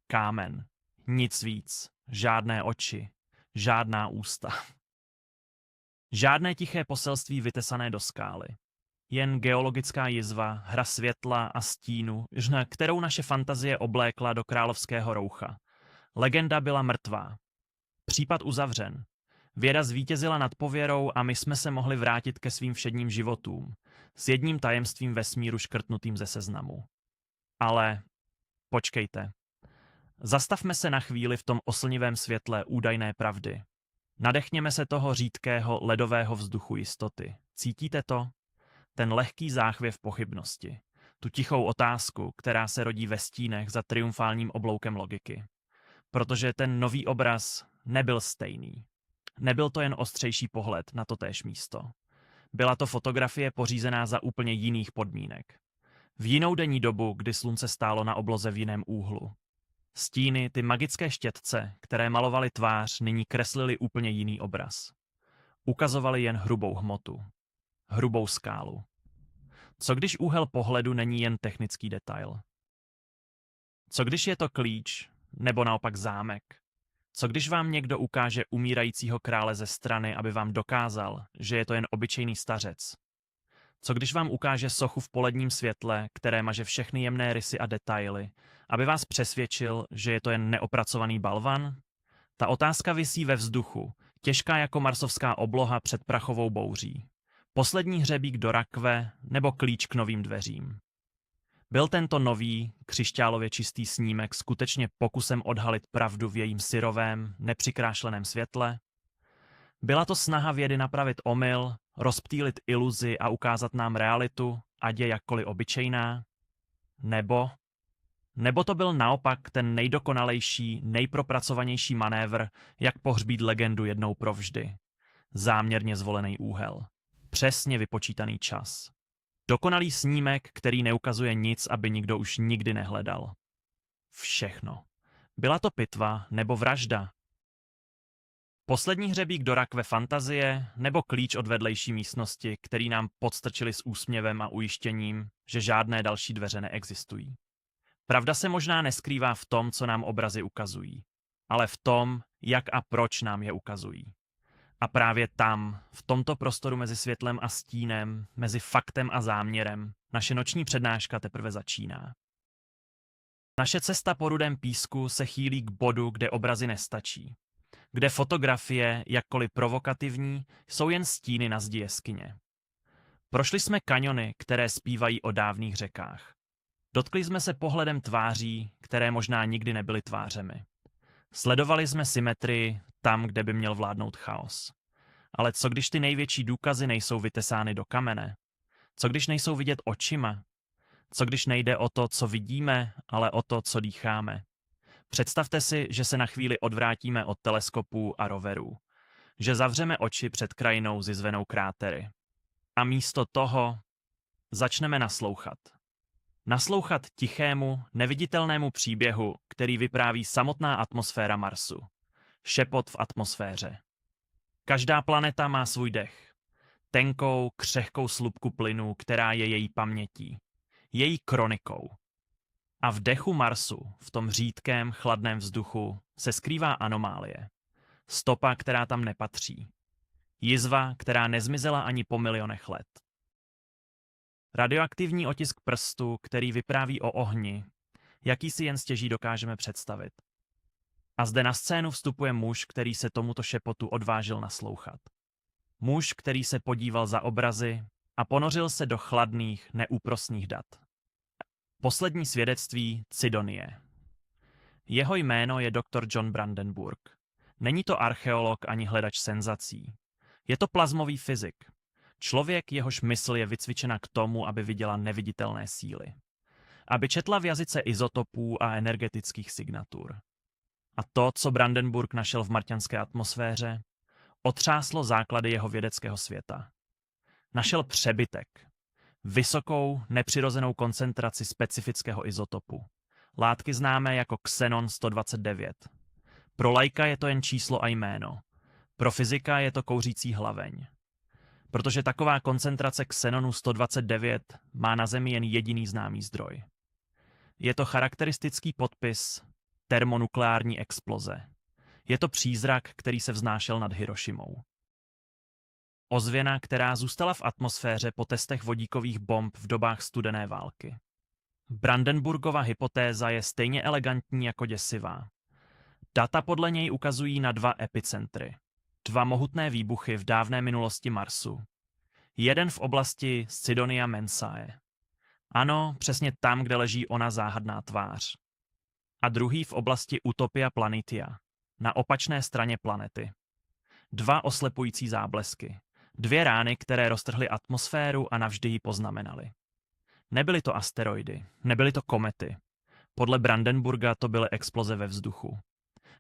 Kámen. Nic víc. Žádné oči. Žádná ústa. Žádné tiché poselství vytesané do skály. Jen geologická jizva, hra světla a stínu, kterou naše fantazie oblékla do královského roucha. Legenda byla mrtvá. Případ uzavřen. Věda zvítězila nad pověrou a my jsme se mohli vrátit ke svým všedním životům. S jedním tajemstvím vesmíru škrtnutým ze seznamu. Ale počkejte. Zastavme se na chvíli v tom oslnivém světle údajné pravdy. Nadechněme se toho řídkého ledového vzduchu jistoty. Cítíte to? Ten lehký záchvěv pochybnosti. Tu tichou otázku, která se rodí ve stínech za triumfálním obloukem logiky. Protože ten nový obraz nebyl stejný. Nebyl to jen ostřejší pohled na totéž místo. Byla to fotografie pořízená za úplně jiných podmínek. V jinou denní dobu, kdy slunce stálo na obloze v jiném úhlu. Stíny, ty magické štětce, které malovaly tvář, nyní kreslily úplně jiný obraz. Ukazovaly jen hrubou hmotu. Hrubou skálu. Co když úhel pohledu není jen technický detail? Co když je to klíč, nebo naopak zámek? Co když vám někdo ukáže umírajícího krále ze strany, aby vám dokázal, že je to jen obyčejný stařec? Co když vám ukáže sochu v poledním světle, které maže všechny jemné rysy a detaily, aby vás přesvědčil, že je to jen neopracovaný balvan? Ta otázka visí ve vzduchu, těžká jako marsovská obloha před prachovou bouří. Poslední hřebík do rakve nebo klíč k novým dveřím. Byl tento nový, křišťálově čistý snímek skutečně pokusem odhalit pravdu v jejím syrovém, nepřikrášleném světle? Byla to snaha vědy napravit omyl, rozptýlit iluzi a ukázat nám realitu, ať je jakkoliv obyčejná? Nebo to byl naopak ten nejdokonalejší, nejpropracovanější manévr, jak pohřbít legendu jednou provždy. Záměrně zvolený úhel. Přesně vypočítaný čas. Dokonalý snímek, který neukazuje nic, aby nikdo už nikdy nehledal. Všechno. Byla to pitva nebo vražda? Poslední hřebík do rakve fantazie nebo klíč od vedlejší místnosti, který nám podstrčili s úsměvem a ujištěním, že žádné další dveře neexistují. Pravda se možná neskrývá v tom, co nám obrazy ukazují, ale v tom, jak a proč nám je ukazují. A právě tam, v tomto prostoru mezi světlem a stínem, mezi faktem a záměrem, naše noční přednáška teprve začíná. Naše cesta po rudém písku se chýlí k bodu, kde obrazy nestačí. Kde fotografie, jakkoliv provokativní, jsou jen stíny na zdi jeskyně. Prošli jsme kaňony, které zpívají o dávných řekách. Dotkli jsme se pohledem tváří, které možná nikdy nebyly tvářemi. Sledovali jsme symetrii tam, kde by měl vládnout chaos. Ale co když ty největší důkazy nejsou vytesány do kamene? Co když nejsou vidět očima? Co když nejde o to, co vidíme, ale o to, co dýcháme? Představte si, že se na chvíli odvrátíme od teleskopů a roverů. Že zavřeme oči před krajinou zjizvenou krátery. A místo toho začneme naslouchat. Naslouchat tichému, neviditelnému příběhu, který vypráví samotná atmosféra Marsu. Šepot v atmosféře. Každá planeta má svůj dech. Tenkou, křehkou slupku plynu, která je její pamětí. Její kronikou. A v dechu Marsu, v tom řídkém, chladném vzduchu, se skrývá anomálie. Stopa, která tam nepatří. Jizva, která nezmizela ani po milionech let. Radioaktivní otisk prstu, který vypráví o ohni, jaký si jen stěží dokážeme představit. A zde na scénu vstupuje muž, který se tomuto šepotu odvážil naslouchat. Muž, který se podíval za obrazy a ponořil se do chladných, neúprosných dat. Poslední svědectví Cydonie. Jeho jméno je doktor John Brandenburg. Není to archeolog ani hledač senzací. Je to plazmový fyzik. Člověk, jehož mysl je vycvičena k tomu, aby viděla neviditelné síly. Aby četla v jazyce izotopů a energetických signatur. A to, co Brandenburg našel v marťanské atmosféře, otřáslo základy jeho vědeckého světa. Našel přebytek. Vysokou, nepřirozenou koncentraci specifického izotopu. Látky známé jako xenon 129. Pro laika je to jen číslo a jméno. Pro fyzika je to kouřící hlaveň. Protože taková koncentrace xenonu 129 má na Zemi jen jediný známý zdroj. Je to charakteristický podpis termonukleární exploze. Je to přízrak, který se vznášel nad Hirošimou. Ozvěna, která zůstala v atmosféře po testech vodíkových bomb v dobách studené války. Brandenburgova hypotéza je stejně elegantní jako děsivá. Data podle něj ukazují na 2 epicentry. 2 mohutné výbuchy v dávné minulosti Marsu. Jeden v oblasti Cydonia Mensae. Ano, přesně tam, kde leží ona záhadná tvář. A druhý v oblasti Utopia Planitia, na opačné straně planety. 2 oslepující záblesky. 2 rány, které roztrhly atmosféru a navždy ji poznamenaly. Nebyly to asteroidy, nebyly to komety. Podle Brandenburga to byly exploze ve vzduchu.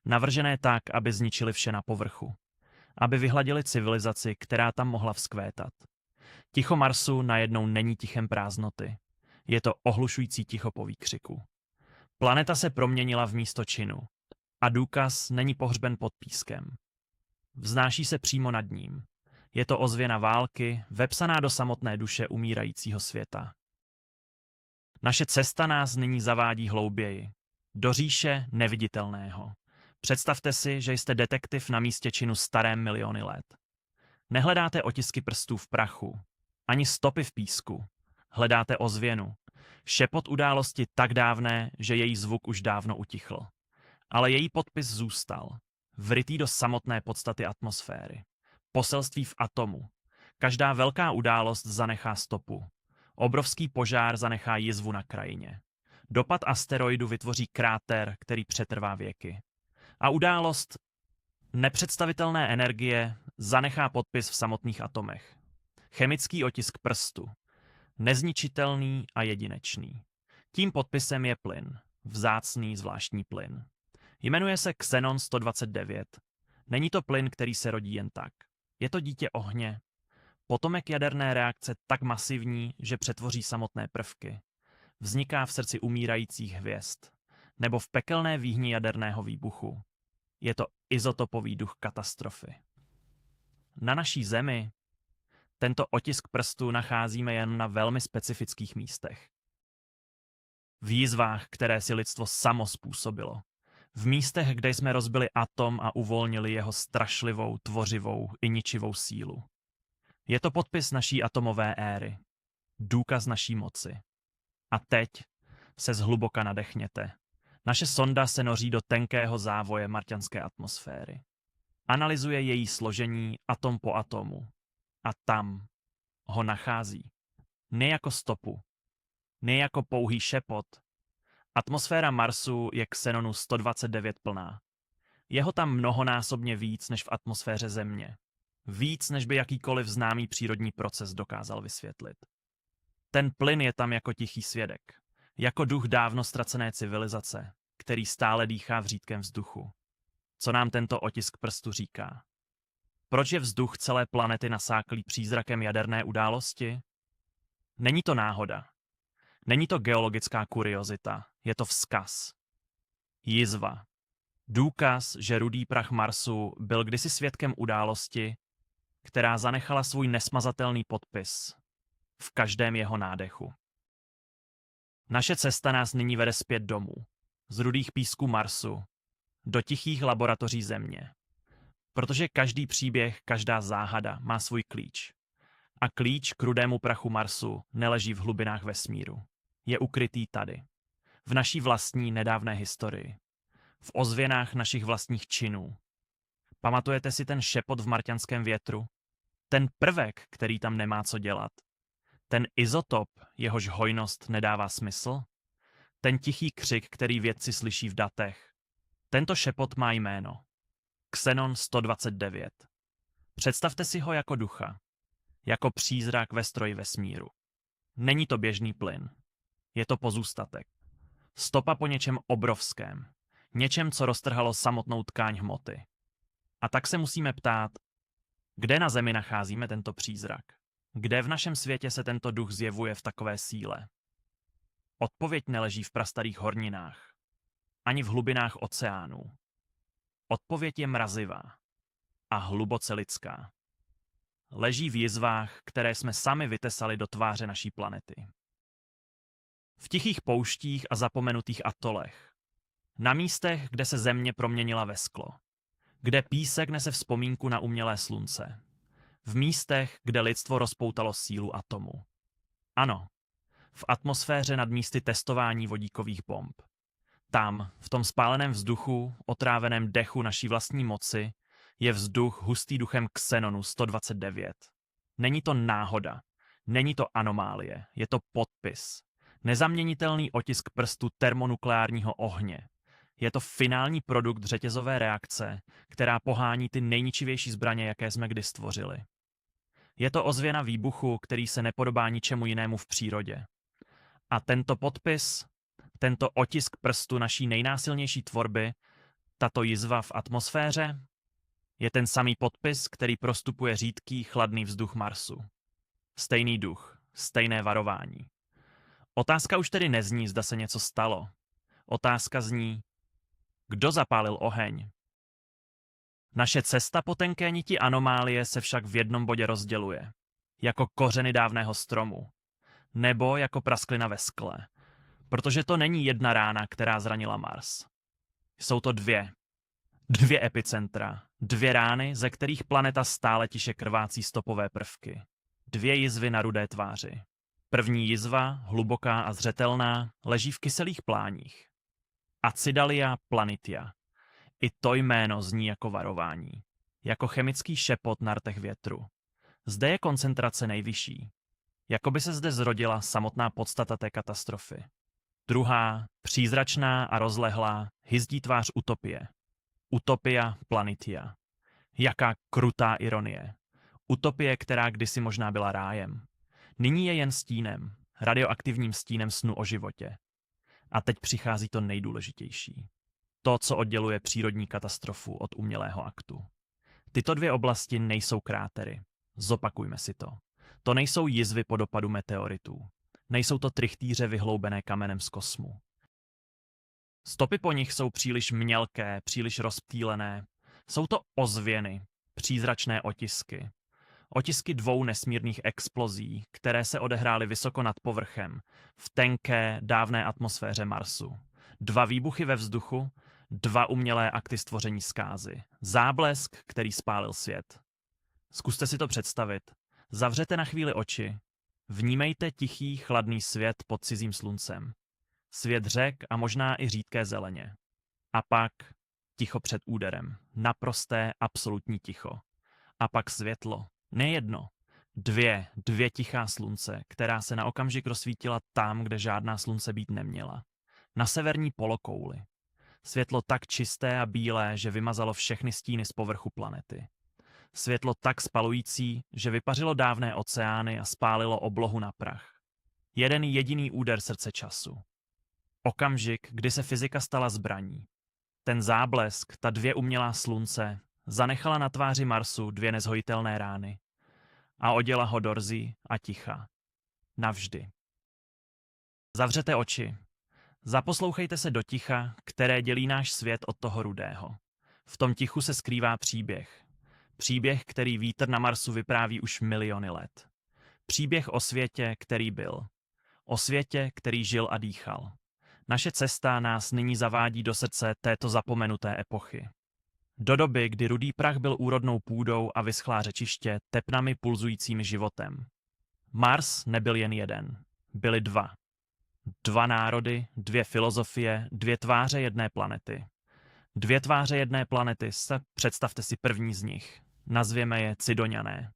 Navržené tak, aby zničili vše na povrchu. Aby vyhladili civilizaci, která tam mohla vzkvétat. Ticho Marsu najednou není tichem prázdnoty. Je to ohlušující ticho po výkřiku. Planeta se proměnila v místo činu. A důkaz není pohřben pod pískem. Vznáší se přímo nad ním. Je to ozvěna války, vepsaná do samotné duše umírajícího světa. Naše cesta nás nyní zavádí hlouběji. Do říše neviditelného. Představte si, že jste detektiv na místě činu starém miliony let. Nehledáte otisky prstů v prachu, ani stopy v písku. Hledáte ozvěnu. Šepot události tak dávné, že její zvuk už dávno utichl. Ale její podpis zůstal. Vrytý do samotné podstaty atmosféry. Poselství v atomu. Každá velká událost zanechá stopu. Obrovský požár zanechá jizvu na krajině. Dopad asteroidu vytvoří kráter, který přetrvá věky. A událost nepředstavitelné energie zanechá podpis v samotných atomech. Chemický otisk prstu. Nezničitelný a jedinečný. Tím podpisem je plyn. Vzácný zvláštní plyn. Jmenuje se xenon 129. Není to plyn, který se rodí jen tak. Je to dítě ohně. Potomek jaderné reakce tak masivní, že přetvoří samotné prvky. Vzniká v srdci umírajících hvězd. Nebo v pekelné výhni jaderného výbuchu. Je to izotopový duch katastrofy. Na naší Zemi tento otisk prstu nacházíme jen na velmi specifických místech. V jizvách, které si lidstvo samo způsobilo. V místech, kde jsme rozbili atom a uvolnili jeho strašlivou, tvořivou i ničivou sílu. Je to podpis naší atomové éry. Důkaz naší moci. A teď se zhluboka nadechněte. Naše sonda se noří do tenkého závoje marťanské atmosféry. Analyzuje její složení atom po atomu. A tam ho nachází. Ne jako stopu. Ne jako pouhý šepot. Atmosféra Marsu je xenonu 129 plná. Je ho tam mnohonásobně víc než v atmosféře Země. Víc, než by jakýkoliv známý přírodní proces dokázal vysvětlit. Ten plyn je tam jako tichý svědek. Jako duch dávno ztracené civilizace, který stále dýchá v řídkém vzduchu. Co nám tento otisk prstu říká? Proč je vzduch celé planety nasáklý přízrakem jaderné události? Není to náhoda. Není to geologická kuriozita, je to vzkaz. Jizva. Důkaz, že rudý prach Marsu byl kdysi svědkem události, která zanechala svůj nesmazatelný podpis v každém jeho nádechu. Naše cesta nás nyní vede zpět domů, z rudých písků Marsu, do tichých laboratoří Země. Protože každý příběh, každá záhada má svůj klíč. A klíč k rudému prachu Marsu neleží v hlubinách vesmíru. Je ukrytý tady, v naší vlastní nedávné historii, v ozvěnách našich vlastních činů. Pamatujete si ten šepot v marťanském větru? Ten prvek, který tam nemá co dělat. Ten izotop, jehož hojnost nedává smysl. Ten tichý křik, který vědci slyší v datech. Tento šepot má jméno. Xenon 129. Představte si ho jako ducha. Jako přízrak ve stroji vesmíru. Není to běžný plyn. Je to pozůstatek. Stopa po něčem obrovském. Něčem, co roztrhalo samotnou tkáň hmoty. A tak se musíme ptát, kde na Zemi nacházíme tento přízrak? Kde v našem světě se tento duch zjevuje v takové síle? Odpověď neleží v prastarých horninách. Ani v hlubinách oceánů. Odpověď je mrazivá. A hluboce lidská. Leží v jizvách, které jsme sami vytesali do tváře naší planety. V tichých pouštích a zapomenutých atolech. Na místech, kde se země proměnila ve sklo. Kde písek nese vzpomínku na umělé slunce. V místech, kde lidstvo rozpoutalo sílu atomu. Ano, v atmosféře nad místy testování vodíkových bomb. Tam, v tom spáleném vzduchu, otráveném dechu naší vlastní moci, je vzduch hustý duchem Xenonu 129. Není to náhoda, není to anomálie, je to podpis. Nezaměnitelný otisk prstu termonukleárního ohně. Je to finální produkt řetězové reakce, která pohání ty nejničivější zbraně, jaké jsme kdy stvořili. Je to ozvěna výbuchu, který se nepodobá ničemu jinému v přírodě. A tento podpis, tento otisk prstu naší nejnásilnější tvorby, tato jizva v atmosféře, je ten samý podpis, který prostupuje řídký, chladný vzduch Marsu. Stejný duch, stejné varování. Otázka už tedy nezní, zda se něco stalo. Otázka zní, kdo zapálil oheň? Naše cesta po tenké niti anomálie se však v jednom bodě rozděluje. Jako kořeny dávného stromu. Nebo jako prasklina ve skle. Protože to není jedna rána, která zranila Mars. Jsou to dvě. Dvě epicentra. Dvě rány, ze kterých planeta stále tiše krvácí stopové prvky. Dvě jizvy na rudé tváři. První jizva, hluboká a zřetelná, leží v kyselých pláních. Acidalia planitia. I to jméno zní jako varování. Jako chemický šepot na rtech větru. Zde je koncentrace nejvyšší. Jako by se zde zrodila samotná podstata té katastrofy. Druhá, přízračná a rozlehlá, hyzdí tvář utopie. Utopia planitia. Jaká krutá ironie. Utopie, která kdysi možná byla rájem. Nyní je jen stínem, radioaktivním stínem snu o životě. A teď přichází to nejdůležitější. To, co odděluje přírodní katastrofu od umělého aktu. Tyto dvě oblasti nejsou krátery. Zopakujme si to. To nejsou jizvy po dopadu meteoritů. Nejsou to trichtýře vyhloubené kamenem z kosmu. Stopy po nich jsou příliš mělké, příliš rozptýlené. Jsou to ozvěny, přízračné otisky. Otisky dvou nesmírných explozí, které se odehrály vysoko nad povrchem, v tenké, dávné atmosféře Marsu. Dva výbuchy ve vzduchu, dva umělé akty stvoření zkázy. Záblesk, který spálil svět. Zkuste si to představit. Zavřete na chvíli oči. Vnímejte tichý, chladný svět pod cizím sluncem. Svět řek a možná i řídké zeleně. A pak ticho před úderem. Naprosté, absolutní ticho. A pak světlo. Nejedno. Dvě tichá slunce, která se na okamžik rozsvítila tam, kde žádná slunce být neměla. Na severní polokouli. Světlo tak čisté a bílé, že vymazalo všechny stíny z povrchu planety. Světlo tak spalující, že vypařilo dávné oceány a spálilo oblohu na prach. Jeden jediný úder srdce času. Okamžik, kdy se fyzika stala zbraní. Ten záblesk, ta dvě umělá slunce, zanechala na tváři Marsu dvě nezhojitelné rány. A oděla ho do rzí a ticha. Navždy. Zavřete oči. Zaposlouchejte se do ticha, které dělí náš svět od toho rudého. V tom tichu se skrývá příběh. Příběh, který vítr na Marsu vypráví už miliony let. Příběh o světě, který byl. O světě, který žil a dýchal. Naše cesta nás nyní zavádí do srdce této zapomenuté epochy. Do doby, kdy rudý prach byl úrodnou půdou a vyschlá řečiště tepnami pulzujícím životem. Mars nebyl jen jeden. Byly dva. Dva národy, dvě filozofie, dvě tváře jedné planety. Dvě tváře jedné planety, představte si první z nich. Nazvěme je Cidoniané.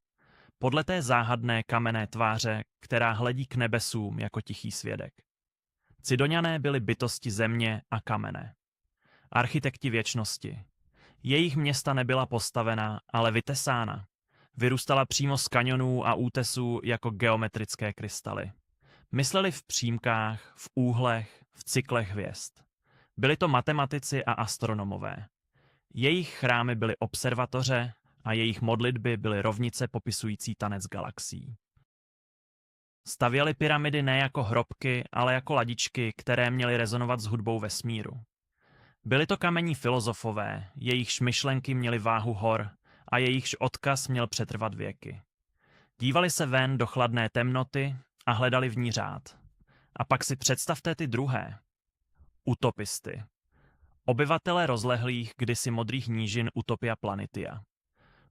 podle té záhadné kamenné tváře, která hledí k nebesům jako tichý svědek. Cydoňané byli bytosti země a kamene. Architekti věčnosti. Jejich města nebyla postavená, ale vytesána. Vyrůstala přímo z kaňonů a útesů jako geometrické krystaly. Mysleli v přímkách, v úhlech, v cyklech hvězd. Byli to matematici a astronomové. Jejich chrámy byly observatoře a jejich modlitby byly rovnice popisující tanec galaxií. Stavěli pyramidy ne jako hrobky, ale jako ladičky, které měly rezonovat s hudbou vesmíru. Byli to kamení filozofové, jejichž myšlenky měly váhu hor a jejichž odkaz měl přetrvat věky. Dívali se ven do chladné temnoty a hledali v ní řád. A pak si představte ty druhé. Utopisty. Obyvatelé rozlehlých, kdysi modrých nížin Utopia Planitia.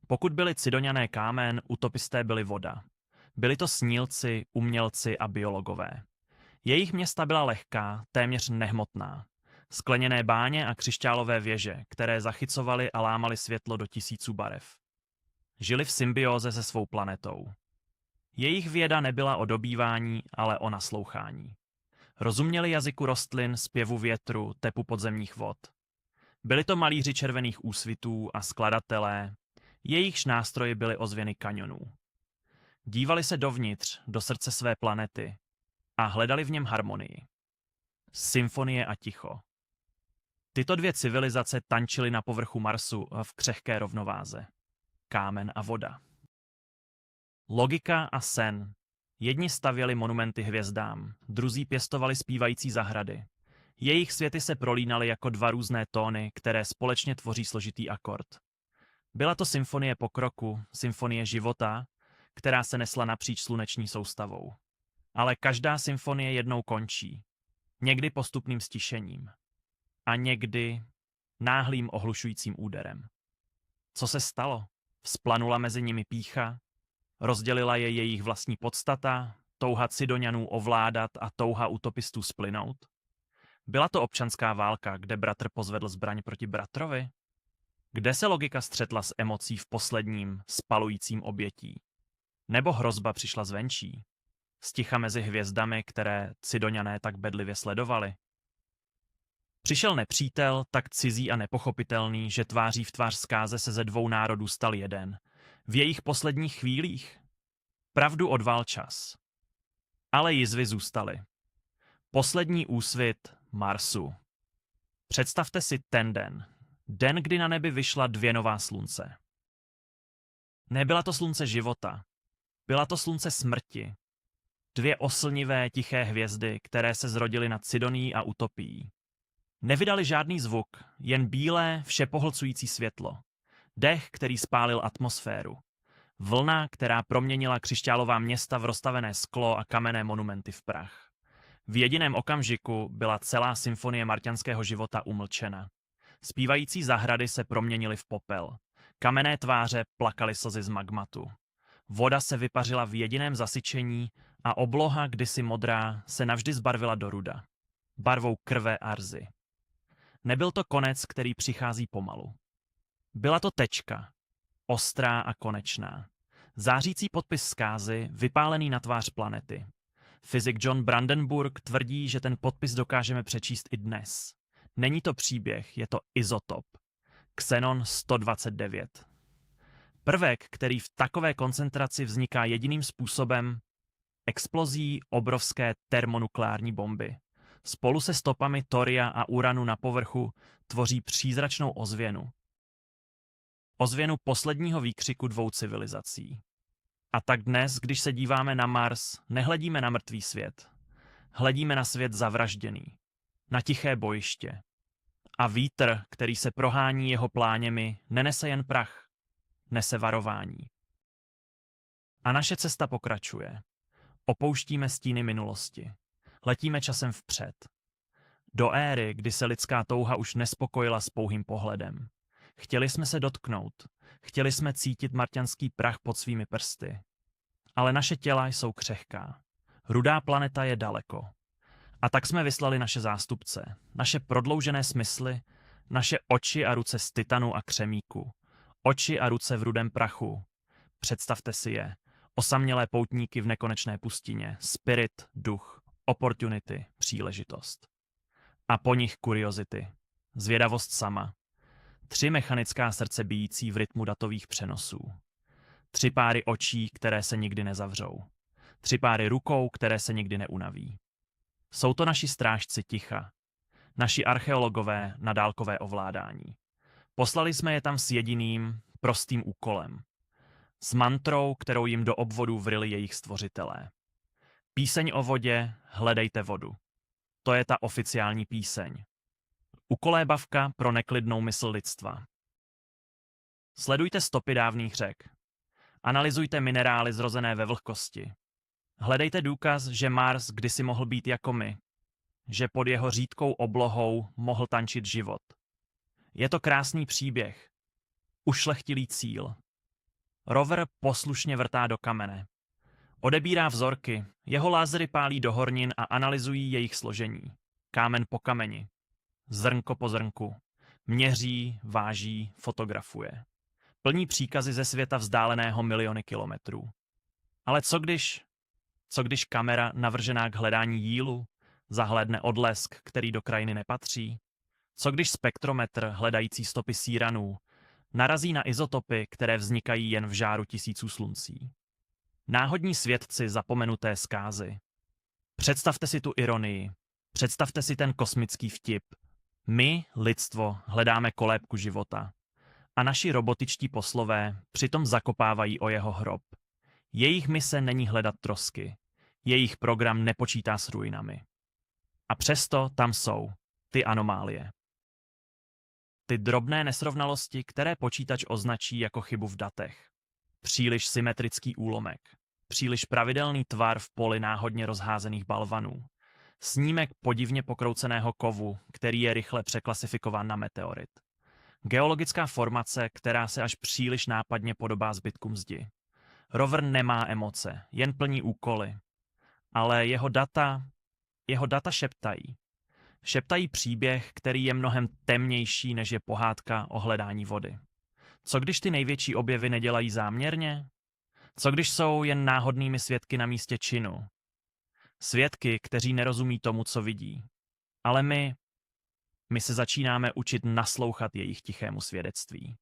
Pokud byli Cydoňané kámen, utopisté byli voda. Byli to snílci, umělci a biologové. Jejich města byla lehká, téměř nehmotná. Skleněné báně a křišťálové věže, které zachycovaly a lámaly světlo do tisíců barev. Žili v symbióze se svou planetou. Jejich věda nebyla o dobývání, ale o naslouchání. Rozuměli jazyku rostlin, zpěvu větru, tepu podzemních vod. Byli to malíři červených úsvitů a skladatelé, jejichž nástroji byly ozvěny kaňonů. Dívali se dovnitř, do srdce své planety a hledali v něm harmonii. Symfonie a ticho. Tyto dvě civilizace tančily na povrchu Marsu v křehké rovnováze. Kámen a voda. Logika a sen. Jedni stavěli monumenty hvězdám, druzí pěstovali zpívající zahrady. Jejich světy se prolínaly jako dva různé tóny, které společně tvoří složitý akord. Byla to symfonie pokroku, symfonie života, která se nesla napříč sluneční soustavou. Ale každá symfonie jednou končí. Někdy postupným stišením. A někdy náhlým ohlušujícím úderem. Co se stalo? Vzplanula mezi nimi pýcha, rozdělila je jejich vlastní podstata, touha Cydoňanů ovládat a touha utopistů splynout? Byla to občanská válka, kde bratr pozvedl zbraň proti bratrovi? Kde se logika střetla s emocí v posledním, spalujícím obětí? Nebo hrozba přišla zvenčí? Sticha mezi hvězdami, které Cydoňané tak bedlivě sledovali? Přišel nepřítel, tak cizí a nepochopitelný, že tváří v tvář zkáze se ze dvou národů stal jeden. V jejich posledních chvílích pravdu odvál čas. Ale jizvy zůstaly. Poslední úsvit Marsu. Představte si ten den. Den, kdy na nebi vyšla dvě nová slunce. Nebyla to slunce života. Byla to slunce smrti. Dvě oslnivé, tiché hvězdy, které se zrodily nad Cydonií a Utopií. Nevydali žádný zvuk, jen bílé, všepohlcující světlo. Dech, který spálil atmosféru. Vlna, která proměnila křišťálová města v roztavené sklo a kamenné monumenty v prach. V jediném okamžiku byla celá symfonie marťanského života umlčena. Zpívající zahrady se proměnily v popel. Kamenné tváře plakaly slzy z magmatu. Voda se vypařila v jediném zasyčení a obloha, kdysi modrá, se navždy zbarvila do ruda. Barvou krve Arzy. Nebyl to konec, který přichází pomalu. Byla to tečka. Ostrá a konečná. Zářící podpis zkázy, vypálený na tvář planety. Fyzik John Brandenburg tvrdí, že ten podpis dokážeme přečíst i dnes. Není to příběh, je to izotop. Xenon 129. Prvek, který v takové koncentraci vzniká jediným způsobem, explozí obrovské termonukleární bomby. Spolu se stopami toria a uranu na povrchu tvoří přízračnou ozvěnu. Ozvěnu posledního výkřiku dvou civilizací. A tak dnes, když se díváme na Mars, nehledíme na mrtvý svět. Hledíme na svět zavražděný. Na tiché bojiště. A vítr, který se prohání jeho pláněmi, nenese jen prach. Nese varování. A naše cesta pokračuje. Opouštíme stíny minulosti. Letíme časem vpřed. Do éry, kdy se lidská touha už nespokojila s pouhým pohledem. Chtěli jsme se dotknout. Chtěli jsme cítit marťanský prach pod svými prsty. Ale naše těla jsou křehká. Rudá planeta je daleko. A tak jsme vyslali naše zástupce, naše prodloužené smysly, naše oči a ruce z titanu a křemíku. Oči a ruce v rudém prachu. Představte si je. Osamělé poutníky v nekonečné pustině, spirit, duch, opportunity, příležitost. A po nich kuriozity, zvědavost sama. 3 mechanická srdce bijící v rytmu datových přenosů. 3 páry očí, které se nikdy nezavřou. 3 páry rukou, které se nikdy neunaví. Jsou to naši strážci ticha, naši archeologové na dálkové ovládání. Poslali jsme je tam s jediným, prostým úkolem. S mantrou, kterou jim do obvodu vryli jejich stvořitelé. Píseň o vodě, hledejte vodu. To je ta oficiální píseň. Ukolébavka pro neklidnou mysl lidstva. Sledujte stopy dávných řek. Analyzujte minerály zrozené ve vlhkosti. Hledejte důkaz, že Mars kdysi mohl být jako my. Že pod jeho řídkou oblohou mohl tančit život. Je to krásný příběh. Ušlechtilý cíl. Rover poslušně vrtá do kamene. Odebírá vzorky, jeho lázery pálí do hornin a analyzují jejich složení. Kámen po kameni. Zrnko po zrnku. Měří, váží, fotografuje. Plní příkazy ze světa vzdáleného miliony kilometrů. Ale co když kamera navržená k hledání jílu zahlédne odlesk, který do krajiny nepatří? Co když spektrometr hledající stopy síranů narazí na izotopy, které vznikají jen v žáru tisíců sluncí? Náhodní svědci zapomenuté zkázy. Představte si tu ironii. Představte si ten kosmický vtip. My, lidstvo, hledáme kolébku života. A naši robotičtí poslové přitom zakopávají o jeho hrob. Jejich mise není hledat trosky. Jejich program nepočítá s ruinami. A přesto tam jsou ty anomálie. Ty drobné nesrovnalosti, které počítač označí jako chybu v datech. Příliš symetrický úlomek. Příliš pravidelný tvar v poli náhodně rozházených balvanů. Snímek podivně pokrouceného kovu, který je rychle překlasifikován na meteorit. Geologická formace, která se až příliš nápadně podobá zbytkům zdi. Rover nemá emoce, jen plní úkoly. Ale jeho data šeptají. Šeptají příběh, který je mnohem temnější, než je pohádka o hledání vody. Co když ty největší objevy nedělají záměrně? Co když jsou jen náhodnými svědky na místě činu? Svědky, kteří nerozumí tomu, co vidí. Ale my se začínáme učit naslouchat jejich tichému svědectví.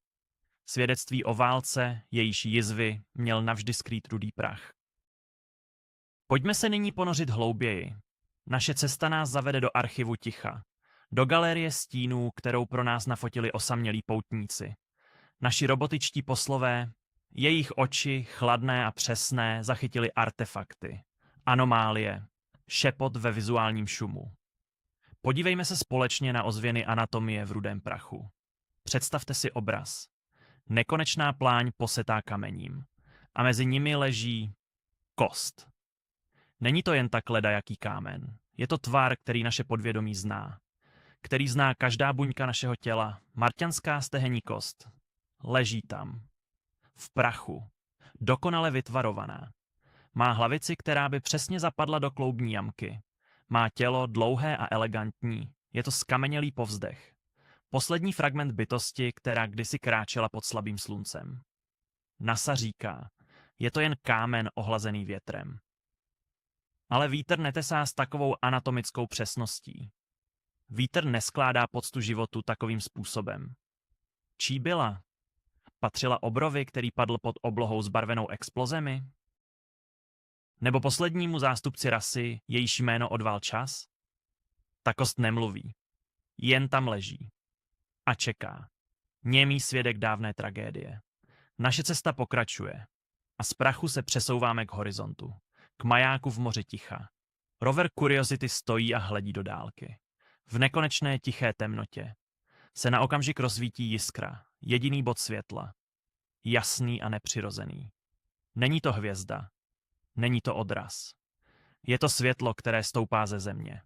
Svědectví o válce, jejíž jizvy měl navždy skrýt rudý prach. Pojďme se nyní ponořit hlouběji. Naše cesta nás zavede do archivu ticha. Do galerie stínů, kterou pro nás nafotili osamělí poutníci. Naši robotičtí poslové, jejich oči, chladné a přesné, zachytili artefakty, anomálie, šepot ve vizuálním šumu. Podívejme se společně na ozvěny anatomie v rudém prachu. Představte si obraz. Nekonečná pláň posetá kamením. A mezi nimi leží kost. Není to jen tak ledajaký kámen. Je to tvar, který naše podvědomí zná. Který zná každá buňka našeho těla. Marťanská stehenní kost. Leží tam. V prachu. Dokonale vytvarovaná. Má hlavici, která by přesně zapadla do kloubní jamky. Má tělo dlouhé a elegantní. Je to skamenělý povzdech. Poslední fragment bytosti, která kdysi kráčela pod slabým sluncem. NASA říká, je to jen kámen ohlazený větrem. Ale vítr netesá s takovou anatomickou přesností. Vítr neskládá poctu životu takovým způsobem. Čí byla? Patřila obrovi, který padl pod oblohou zbarvenou explozemi? Nebo poslednímu zástupci rasy, jejíž jméno odval čas? Ta kost nemluví. Jen tam leží. A čeká. Němý svědek dávné tragédie. Naše cesta pokračuje. A z prachu se přesouváme k horizontu. K majáku v moři ticha. Rover Curiosity stojí a hledí do dálky. V nekonečné tiché temnotě se na okamžik rozsvítí jiskra, jediný bod světla. Jasný a nepřirozený. Není to hvězda. Není to odraz. Je to světlo, které stoupá ze země.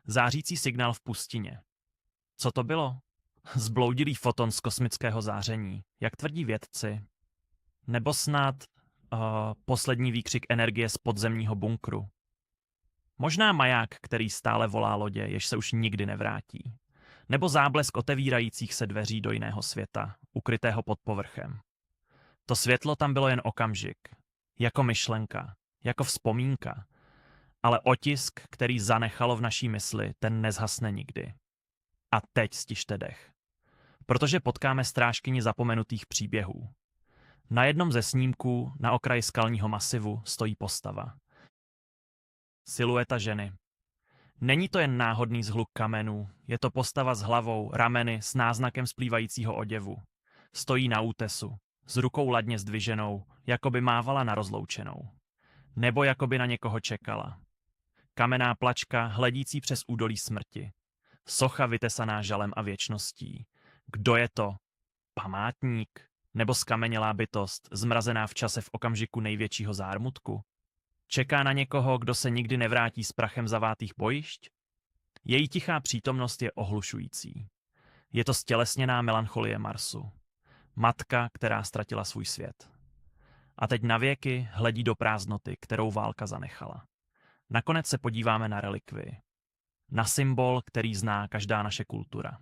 Zářící signál v pustině. Co to bylo? Zbloudilý foton z kosmického záření, jak tvrdí vědci. Nebo snad poslední výkřik energie z podzemního bunkru. Možná maják, který stále volá lodě, jež se už nikdy nevrátí. Nebo záblesk otevírajících se dveří do jiného světa, ukrytého pod povrchem. To světlo tam bylo jen okamžik. jako myšlenka, jako vzpomínka, ale otisk, který zanechalo v naší mysli, ten nezhasne nikdy. A teď stište dech. Protože potkáme strážkyni zapomenutých příběhů. Na jednom ze snímků na okraji skalního masivu stojí postava. Silueta ženy. Není to jen náhodný zhluk kamenů, je to postava s hlavou, rameny, s náznakem splývajícího oděvu. Stojí na útesu, s rukou ladně zdviženou, jako by mávala na rozloučenou. Nebo jako by na někoho čekala. Kamenná plačka hledící přes údolí smrti. Socha vytesaná žalem a věčností. Kdo je to? Památník? Nebo skamenělá bytost, zmrazená v čase v okamžiku největšího zármutku? Čeká na někoho, kdo se nikdy nevrátí s prachem zavátých bojišť? Její tichá přítomnost je ohlušující. Je to stělesněná melancholie Marsu. Matka, která ztratila svůj svět. A teď navěky hledí do prázdnoty, kterou válka zanechala. Nakonec se podíváme na relikvii. Na symbol, který zná každá naše kultura.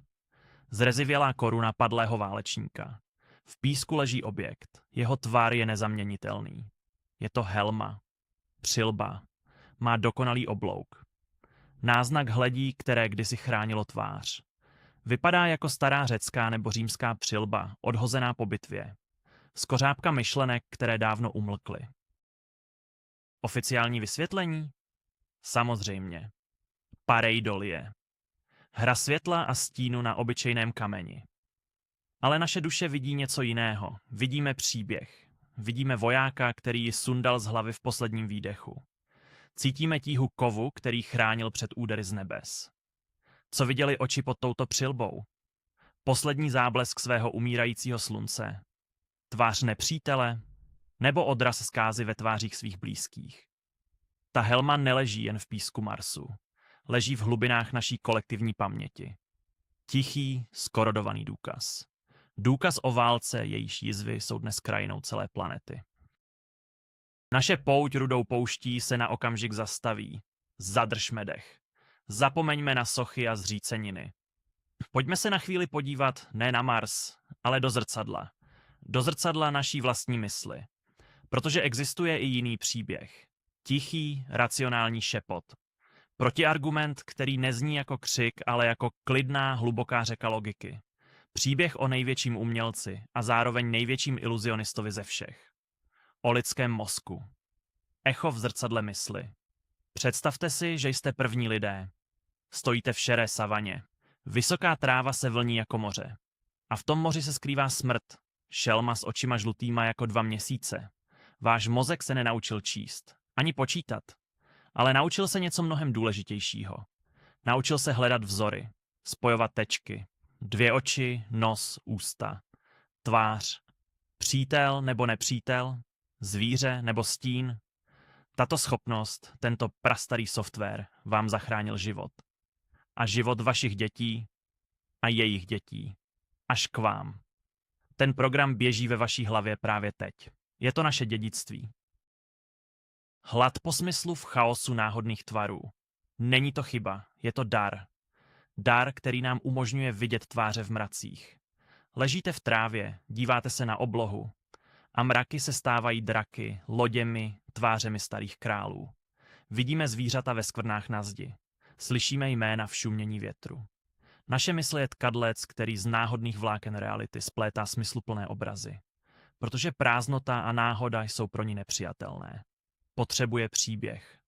Zrezivělá koruna padlého válečníka. V písku leží objekt. Jeho tvar je nezaměnitelný. Je to helma. Přilba. Má dokonalý oblouk. Náznak hledí, které kdysi chránilo tvář. Vypadá jako stará řecká nebo římská přilba, odhozená po bitvě. Skořápka myšlenek, které dávno umlkly. Oficiální vysvětlení? Samozřejmě. Pareidolie. Hra světla a stínu na obyčejném kameni. Ale naše duše vidí něco jiného. Vidíme příběh. Vidíme vojáka, který ji sundal z hlavy v posledním výdechu. Cítíme tíhu kovu, který chránil před údery z nebes. Co viděli oči pod touto přilbou? Poslední záblesk svého umírajícího slunce? Tvář nepřítele? Nebo odraz zkázy ve tvářích svých blízkých? Ta helma neleží jen v písku Marsu. Leží v hlubinách naší kolektivní paměti. Tichý, skorodovaný důkaz. Důkaz o válce, jejíž jizvy jsou dnes krajinou celé planety. Naše pouť rudou pouští se na okamžik zastaví. Zadržme dech. Zapomeňme na sochy a zříceniny. Pojďme se na chvíli podívat ne na Mars, ale do zrcadla. Do zrcadla naší vlastní mysli. Protože existuje i jiný příběh. Tichý, racionální šepot. Protiargument, který nezní jako křik, ale jako klidná, hluboká řeka logiky. Příběh o největším umělci a zároveň největším iluzionistovi ze všech. O lidském mozku. Echo v zrcadle mysli. Představte si, že jste první lidé. Stojíte v šeré savaně. Vysoká tráva se vlní jako moře. A v tom moři se skrývá smrt. Šelma s očima žlutýma jako 2 měsíce. Váš mozek se nenaučil číst. Ani počítat. Ale naučil se něco mnohem důležitějšího. Naučil se hledat vzory. Spojovat tečky. 2 oči, nos, ústa. Tvář. Přítel nebo nepřítel. Zvíře nebo stín. Tato schopnost, tento prastarý software vám zachránil život. A život vašich dětí a jejich dětí. Až k vám. Ten program běží ve vaší hlavě právě teď. Je to naše dědictví. Hlad po smyslu v chaosu náhodných tvarů. Není to chyba, je to dar. Dar, který nám umožňuje vidět tváře v mracích. Ležíte v trávě, díváte se na oblohu. A mraky se stávají draky, loděmi, tvářemi starých králů. Vidíme zvířata ve skvrnách na zdi. Slyšíme jména v šumění větru. Naše mysl je tkadlec, který z náhodných vláken reality splétá smysluplné obrazy. Protože prázdnota a náhoda jsou pro ní nepřijatelné. Potřebuje příběh.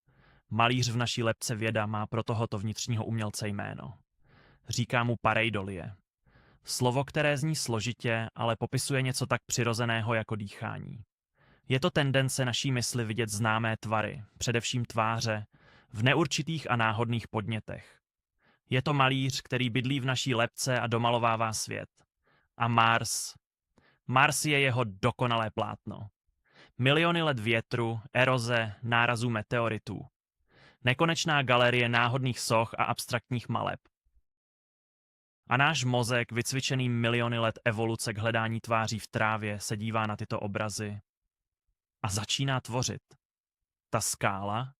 Malíř v naší lebce věda má pro tohoto vnitřního umělce jméno. Říká mu pareidolie. Slovo, které zní složitě, ale popisuje něco tak přirozeného jako dýchání. Je to tendence naší mysli vidět známé tvary, především tváře, v neurčitých a náhodných podnětech. Je to malíř, který bydlí v naší lebce a domalovává svět. A Mars je jeho dokonalé plátno. Miliony let větru, eroze, nárazů meteoritů. Nekonečná galerie náhodných soch a abstraktních maleb. A náš mozek, vycvičený miliony let evoluce k hledání tváří v trávě, se dívá na tyto obrazy a začíná tvořit. Ta skála?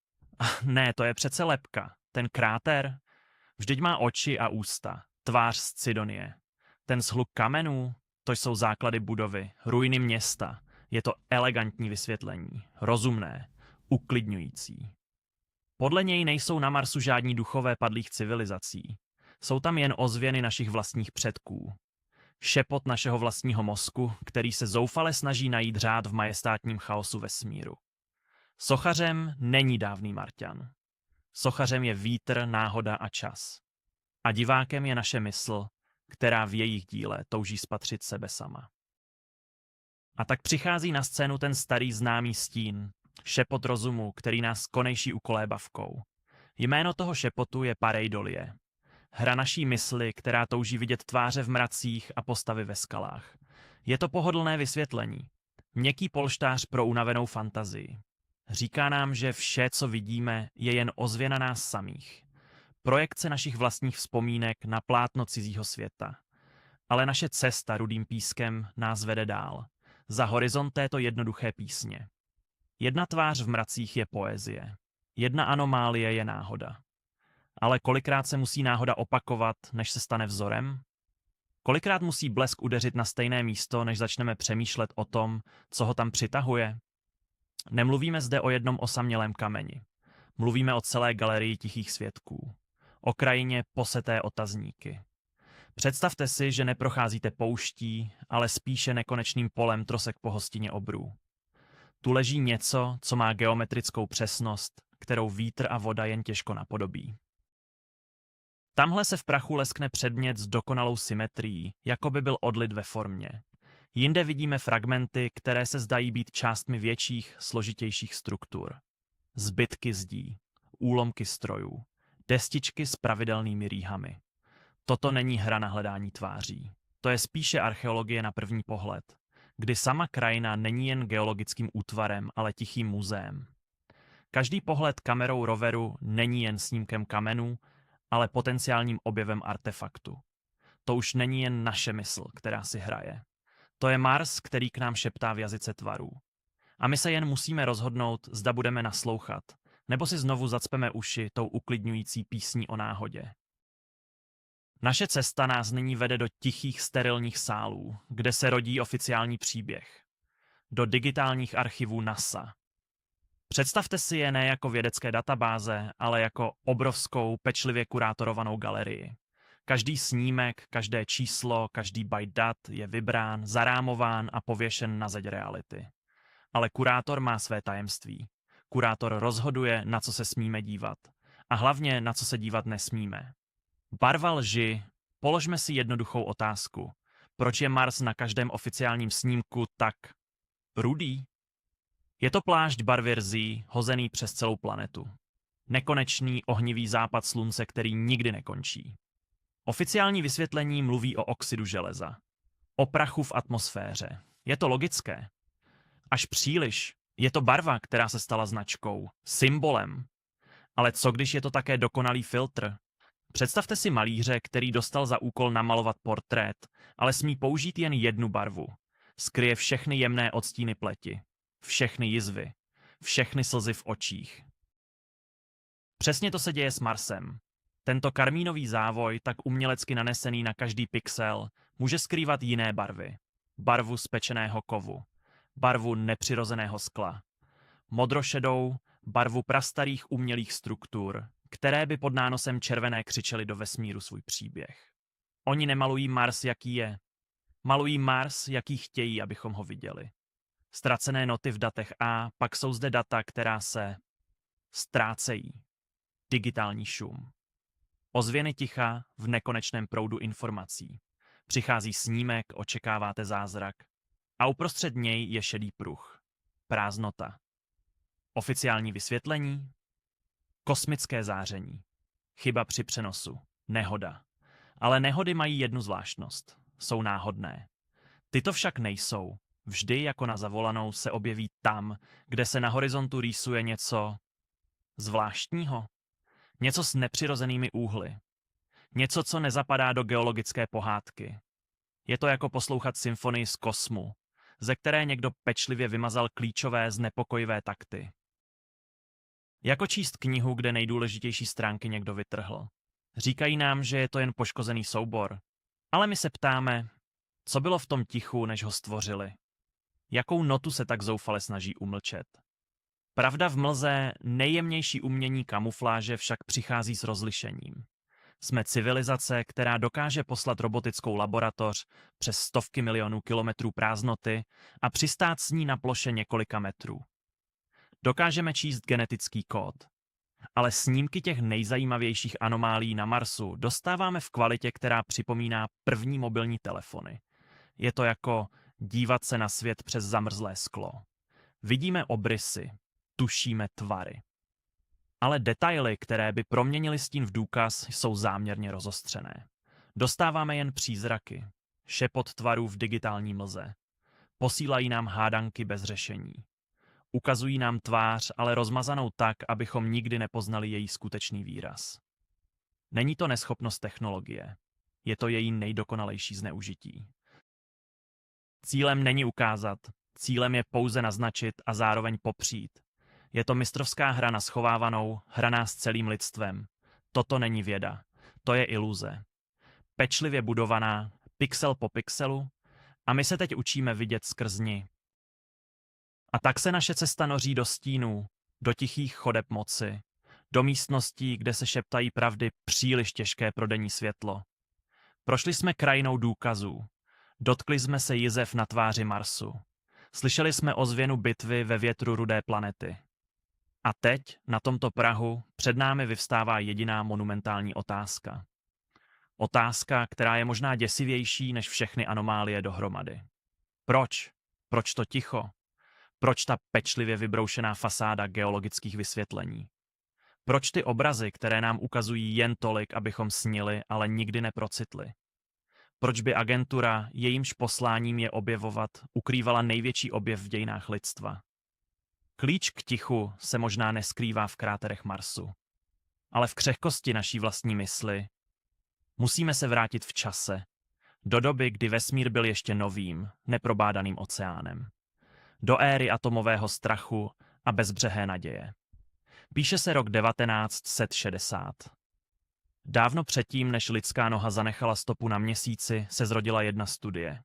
Ne, to je přece lebka. Ten kráter? Vždyť má oči a ústa. Tvář z Cydonie. Ten shluk kamenů? To jsou základy budovy, ruiny města. Je to elegantní vysvětlení, rozumné, uklidňující. Podle něj nejsou na Marsu žádní duchové padlých civilizací. Jsou tam jen ozvěny našich vlastních předků. Šepot našeho vlastního mozku, který se zoufale snaží najít řád v majestátním chaosu vesmíru. Sochařem není dávný Marťan. Sochařem je vítr, náhoda a čas. A divákem je naše mysl, která v jejich díle touží spatřit sebe sama. A tak přichází na scénu ten starý známý stín, šepot rozumu, který nás konejší ukolébavkou. Jméno toho šepotu je pareidolie. Hra naší mysli, která touží vidět tváře v mracích a postavy ve skalách. Je to pohodlné vysvětlení. Měkký polštář pro unavenou fantazii. Říká nám, že vše, co vidíme, je jen ozvěna nás samých. Projekce našich vlastních vzpomínek na plátno cizího světa. Ale naše cesta rudým pískem nás vede dál. Za horizont této jednoduché písně. Jedna tvář v mracích je poezie. Jedna anomálie je náhoda. Ale kolikrát se musí náhoda opakovat, než se stane vzorem? Kolikrát musí blesk udeřit na stejné místo, než začneme přemýšlet o tom, co ho tam přitahuje? Nemluvíme zde o jednom osamělém kameni. Mluvíme o celé galerii tichých svědků. O krajině poseté otazníky. Představte si, že neprocházíte pouští, ale spíše nekonečným polem trosek po hostině obrů. Tu leží něco, co má geometrickou přesnost, kterou vítr a voda jen těžko napodobí. Tamhle se v prachu leskne předmět s dokonalou symetrií, jako by byl odlit ve formě. Jinde vidíme fragmenty, které se zdají být částmi větších, složitějších struktur. Zbytky zdí, úlomky strojů, destičky s pravidelnými rýhami. Toto není hra na hledání tváří. To je spíše archeologie na první pohled, kdy sama krajina není jen geologickým útvarem, ale tichým muzeem. Každý pohled kamerou roveru není jen snímkem kamenů, ale potenciálním objevem artefaktu. To už není jen naše mysl, která si hraje. To je Mars, který k nám šeptá v jazyce tvarů. A my se jen musíme rozhodnout, zda budeme naslouchat, nebo si znovu zacpeme uši tou uklidňující písní o náhodě. Naše cesta nás nyní vede do tichých sterilních sálů, kde se rodí oficiální příběh. Do digitálních archivů NASA. Představte si je ne jako vědecké databáze, ale jako obrovskou, pečlivě kurátorovanou galerii. Každý snímek, každé číslo, každý byte dat je vybrán, zarámován a pověšen na zeď reality. Ale kurátor má své tajemství. Kurátor rozhoduje, na co se smíme dívat. A hlavně, na co se dívat nesmíme. Barva lži. Položme si jednoduchou otázku. Proč je Mars na každém oficiálním snímku tak rudý? Je to plášť barvy rzí, hozený přes celou planetu. Nekonečný ohnivý západ slunce, který nikdy nekončí. Oficiální vysvětlení mluví o oxidu železa. O prachu v atmosféře. Je to logické. Až příliš. Je to barva, která se stala značkou, symbolem. Ale co když je to také dokonalý filtr? Představte si malíře, který dostal za úkol namalovat portrét, ale smí použít jen jednu barvu. Skryje všechny jemné odstíny pleti, všechny jizvy, všechny slzy v očích. Přesně to se děje s Marsem. Tento karmínový závoj, tak umělecky nanesený na každý pixel, může skrývat jiné barvy. Barvu spečeného kovu, barvu nepřirozeného skla, modrošedou, barvu prastarých umělých struktur, které by pod nánosem červené křičely do vesmíru svůj příběh. Oni nemalují Mars, jaký je. Malují Mars, jaký chtějí, abychom ho viděli. Ztracené noty v datech A, pak jsou zde data, která se ztrácejí. Digitální šum. Ozvěny ticha v nekonečném proudu informací. Přichází snímek, očekáváte zázrak. A uprostřed něj je šedý pruh. Prázdnota. Oficiální vysvětlení? Kosmické záření. Chyba při přenosu. Nehoda. Ale nehody mají jednu zvláštnost. Jsou náhodné. Tyto však nejsou. Vždy jako na zavolanou se objeví tam, kde se na horizontu rýsuje něco zvláštního. Něco s nepřirozenými úhly. Něco, co nezapadá do geologické pohádky. Je to jako poslouchat symfonii z kosmu, ze které někdo pečlivě vymazal klíčové znepokojivé takty. Jako číst knihu, kde nejdůležitější stránky někdo vytrhl. Říkají nám, že je to jen poškozený soubor. Ale my se ptáme, co bylo v tom tichu, než ho stvořili. Jakou notu se tak zoufale snaží umlčet? Pravda v mlze, nejjemnější umění kamufláže však přichází s rozlišením. Jsme civilizace, která dokáže poslat robotickou laboratoř přes stovky milionů kilometrů prázdnoty a přistát s ní na ploše několika metrů. Dokážeme číst genetický kód, ale snímky těch nejzajímavějších anomálií na Marsu dostáváme v kvalitě, která připomíná první mobilní telefony. Je to jako dívat se na svět přes zamrzlé sklo. Vidíme obrysy, tušíme tvary. Ale detaily, které by proměnily stín v důkaz, jsou záměrně rozostřené. Dostáváme jen přízraky, šepot tvarů v digitální mlze. Posílají nám hádanky bez řešení. Ukazují nám tvář, ale rozmazanou tak, abychom nikdy nepoznali její skutečný výraz. Není to neschopnost technologie, je to její nejdokonalejší zneužití. Cílem není ukázat, cílem je pouze naznačit a zároveň popřít. Je to mistrovská hra na schovávanou, hraná s celým lidstvem. Toto není věda, to je iluze. Pečlivě budovaná, pixel po pixelu, a my se teď učíme vidět skrz ní. A tak se naše cesta noří do stínů, do tichých chodeb moci, do místností, kde se šeptají pravdy příliš těžké pro denní světlo. Prošli jsme krajinou důkazů, dotkli jsme se jizev na tváři Marsu, slyšeli jsme ozvěnu bitvy ve větru rudé planety. A teď, na tomto prahu, před námi vyvstává jediná monumentální otázka. Otázka, která je možná děsivější než všechny anomálie dohromady. Proč? Proč to ticho? Proč ta pečlivě vybroušená fasáda geologických vysvětlení? Proč ty obrazy, které nám ukazují jen tolik, abychom snili, ale nikdy neprocitli? Proč by agentura, jejímž posláním je objevovat, ukrývala největší objev v dějinách lidstva? Klíč k tichu se možná neskrývá v kráterech Marsu, ale v křehkosti naší vlastní mysli. Musíme se vrátit v čase, do doby, kdy vesmír byl ještě novým, neprobádaným oceánem. Do éry atomového strachu a bezbřehé naděje. Píše se rok 1960. Dávno předtím, než lidská noha zanechala stopu na Měsíci, se zrodila jedna studie.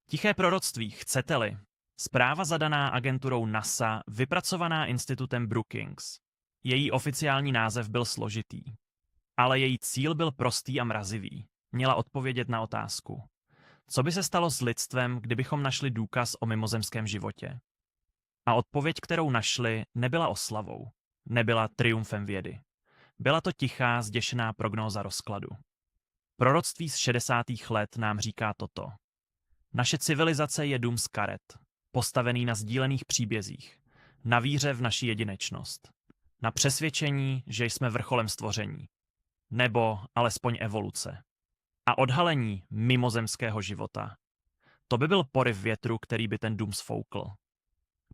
Tiché proroctví, chcete-li, zpráva zadaná agenturou NASA, vypracovaná institutem Brookings. Její oficiální název byl složitý, ale její cíl byl prostý a mrazivý. Měla odpovědět na otázku. Co by se stalo s lidstvem, kdybychom našli důkaz o mimozemském životě? A odpověď, kterou našli, nebyla oslavou, nebyla triumfem vědy. Byla to tichá, zděšená prognóza rozkladu. Proroctví z 60. let nám říká toto. Naše civilizace je dům z karet, postavený na sdílených příbězích, na víře v naši jedinečnost, na přesvědčení, že jsme vrcholem stvoření, nebo alespoň evoluce. A odhalení mimozemského života. To by byl poryv větru, který by ten dům sfoukl.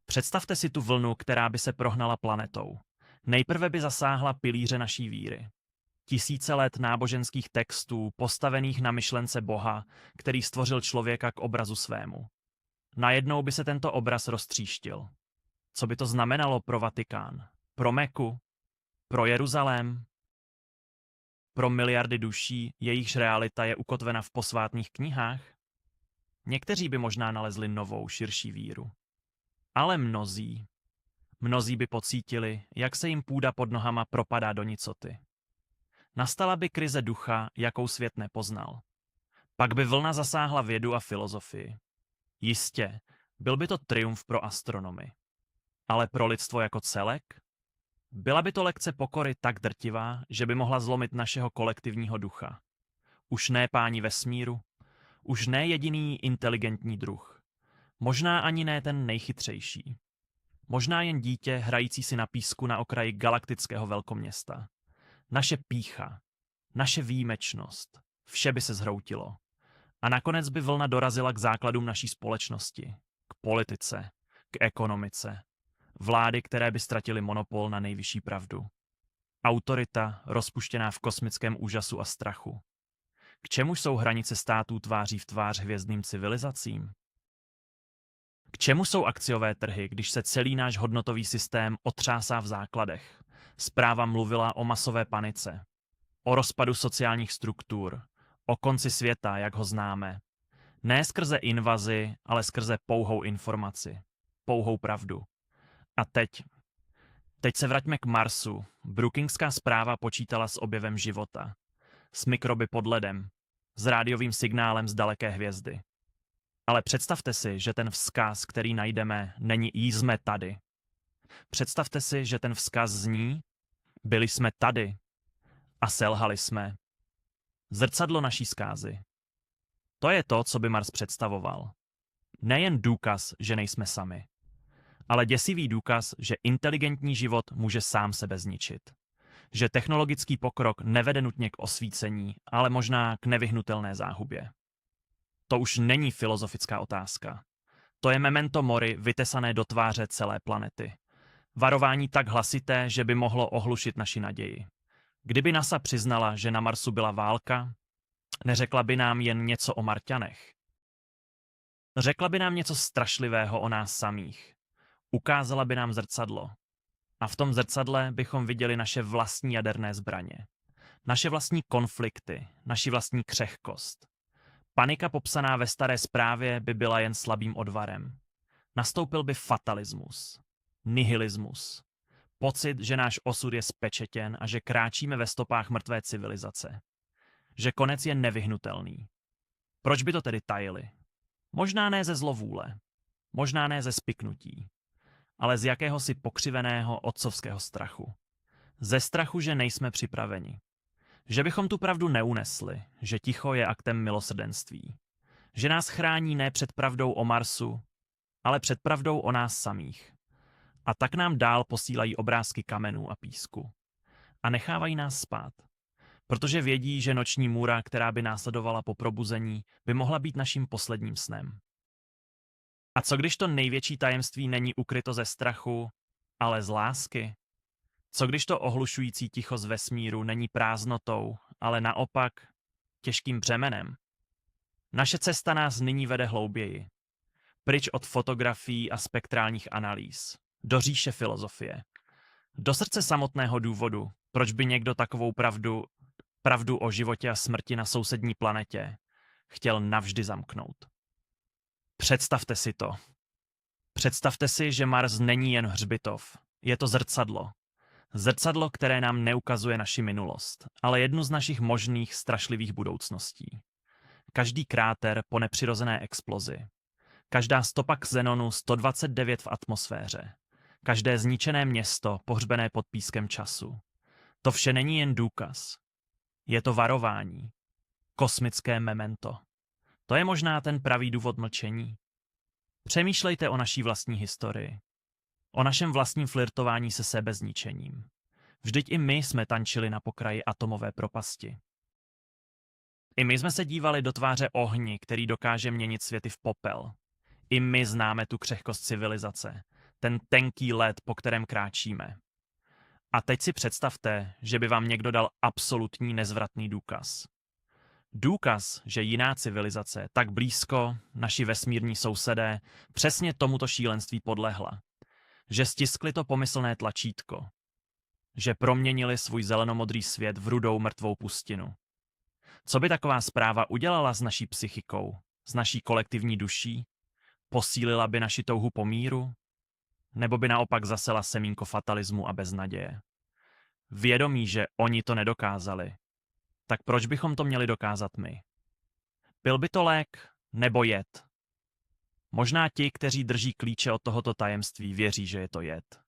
Představte si tu vlnu, která by se prohnala planetou. Nejprve by zasáhla pilíře naší víry. Tisíce let náboženských textů, postavených na myšlence Boha, který stvořil člověka k obrazu svému. Najednou by se tento obraz roztříštil. Co by to znamenalo pro Vatikán? Pro Meku? Pro Jeruzalém? Pro miliardy duší, jejichž realita je ukotvena v posvátných knihách? Někteří by možná nalezli novou, širší víru. Ale mnozí by pocítili, jak se jim půda pod nohama propadá do nicoty. Nastala by krize ducha, jakou svět nepoznal. Pak by vlna zasáhla vědu a filozofii. Jistě, byl by to triumf pro astronomy. Ale pro lidstvo jako celek? Byla by to lekce pokory tak drtivá, že by mohla zlomit našeho kolektivního ducha. Už ne páni vesmíru, už ne jediný inteligentní druh. Možná ani ne ten nejchytřejší. Možná jen dítě hrající si na písku na okraji galaktického velkoměsta. Naše pýcha, naše výjimečnost, vše by se zhroutilo. A nakonec by vlna dorazila k základům naší společnosti, k politice, k ekonomice. Vlády, které by ztratily monopol na nejvyšší pravdu. Autorita, rozpuštěná v kosmickém úžasu a strachu. K čemu jsou hranice států tváří v tvář hvězdným civilizacím? K čemu jsou akciové trhy, když se celý náš hodnotový systém otřásá v základech? Zpráva mluvila o masové panice, o rozpadu sociálních struktur, o konci světa, jak ho známe. Ne skrze invazi, ale skrze pouhou informaci. Pouhou pravdu. A teď se vraťme k Marsu. Brookingská zpráva počítala s objevem života. S mikroby pod ledem. S rádiovým signálem z daleké hvězdy. Ale představte si, že ten vzkaz, který najdeme, není jsme tady. Představte si, že ten vzkaz zní: byli jsme tady a selhali jsme. Zrcadlo naší zkázy. To je to, co by Mars představoval. Nejen důkaz, že nejsme sami, ale děsivý důkaz, že inteligentní život může sám sebe zničit. Že technologický pokrok nevede nutně k osvícení, ale možná k nevyhnutelné záhubě. To už není filozofická otázka. To je memento mori vytesané do tváře celé planety. Varování tak hlasité, že by mohlo ohlušit naši naději. Kdyby NASA přiznala, že na Marsu byla válka, neřekla by nám jen něco o Marťanech. Řekla by nám něco strašlivého o nás samých. Ukázala by nám zrcadlo. A v tom zrcadle bychom viděli naše vlastní jaderné zbraně. Naše vlastní konflikty, naši vlastní křehkost. Panika popsaná ve staré zprávě by byla jen slabým odvarem. Nastoupil by fatalismus, nihilismus, pocit, že náš osud je spečetěn a že kráčíme ve stopách mrtvé civilizace. Že konec je nevyhnutelný. Proč by to tedy tajili? Možná ne ze zlovůle, možná ne ze spiknutí, ale z jakéhosi pokřiveného otcovského strachu. Ze strachu, že nejsme připraveni. Že bychom tu pravdu neunesli, že ticho je aktem milosrdenství. Že nás chrání ne před pravdou o Marsu, ale před pravdou o nás samých. A tak nám dál posílají obrázky kamenů a písku. A nechávají nás spát. Protože vědí, že noční můra, která by následovala po probuzení, by mohla být naším posledním snem. A co když to největší tajemství není ukryto ze strachu, ale z lásky? Co když to ohlušující ticho z vesmíru není prázdnotou, ale naopak těžkým břemenem? Naše cesta nás nyní vede hlouběji. Pryč od fotografií a spektrálních analýz. Do říše filozofie. Do srdce samotného důvodu, proč by někdo takovou pravdu o životě a smrti na sousední planetě chtěl navždy zamknout. Představte si to. Představte si, že Mars není jen hřbitov. Je to zrcadlo. Zrcadlo, které nám neukazuje naši minulost, ale jednu z našich možných strašlivých budoucností. Každý kráter po nepřirozené explozi. Každá stopa xenonu 129 v atmosféře. Každé zničené město pohřbené pod pískem času. To vše není jen důkaz. Je to varování. Kosmické memento. To je možná ten pravý důvod mlčení. Přemýšlejte o naší vlastní historii. O našem vlastním flirtování se sebezničením. Vždyť i my jsme tančili na pokraji atomové propasti. I my jsme se dívali do tváře ohni, který dokáže měnit světy v popel. I my známe tu křehkost civilizace, ten tenký led, po kterém kráčíme. A teď si představte, že by vám někdo dal absolutní nezvratný důkaz. Důkaz, že jiná civilizace, tak blízko, naši vesmírní sousedé, přesně tomuto šílenství podlehla. Že stiskli to pomyslné tlačítko. Že proměnili svůj zelenomodrý svět v rudou mrtvou pustinu. Co by taková zpráva udělala s naší psychikou, s naší kolektivní duší? Posílila by naši touhu po míru? Nebo by naopak zasela semínko fatalismu a beznaděje? Vědomí, že oni to nedokázali, tak proč bychom to měli dokázat my? Byl by to lék nebo jed? Možná ti, kteří drží klíče od tohoto tajemství, věří, že je to jed.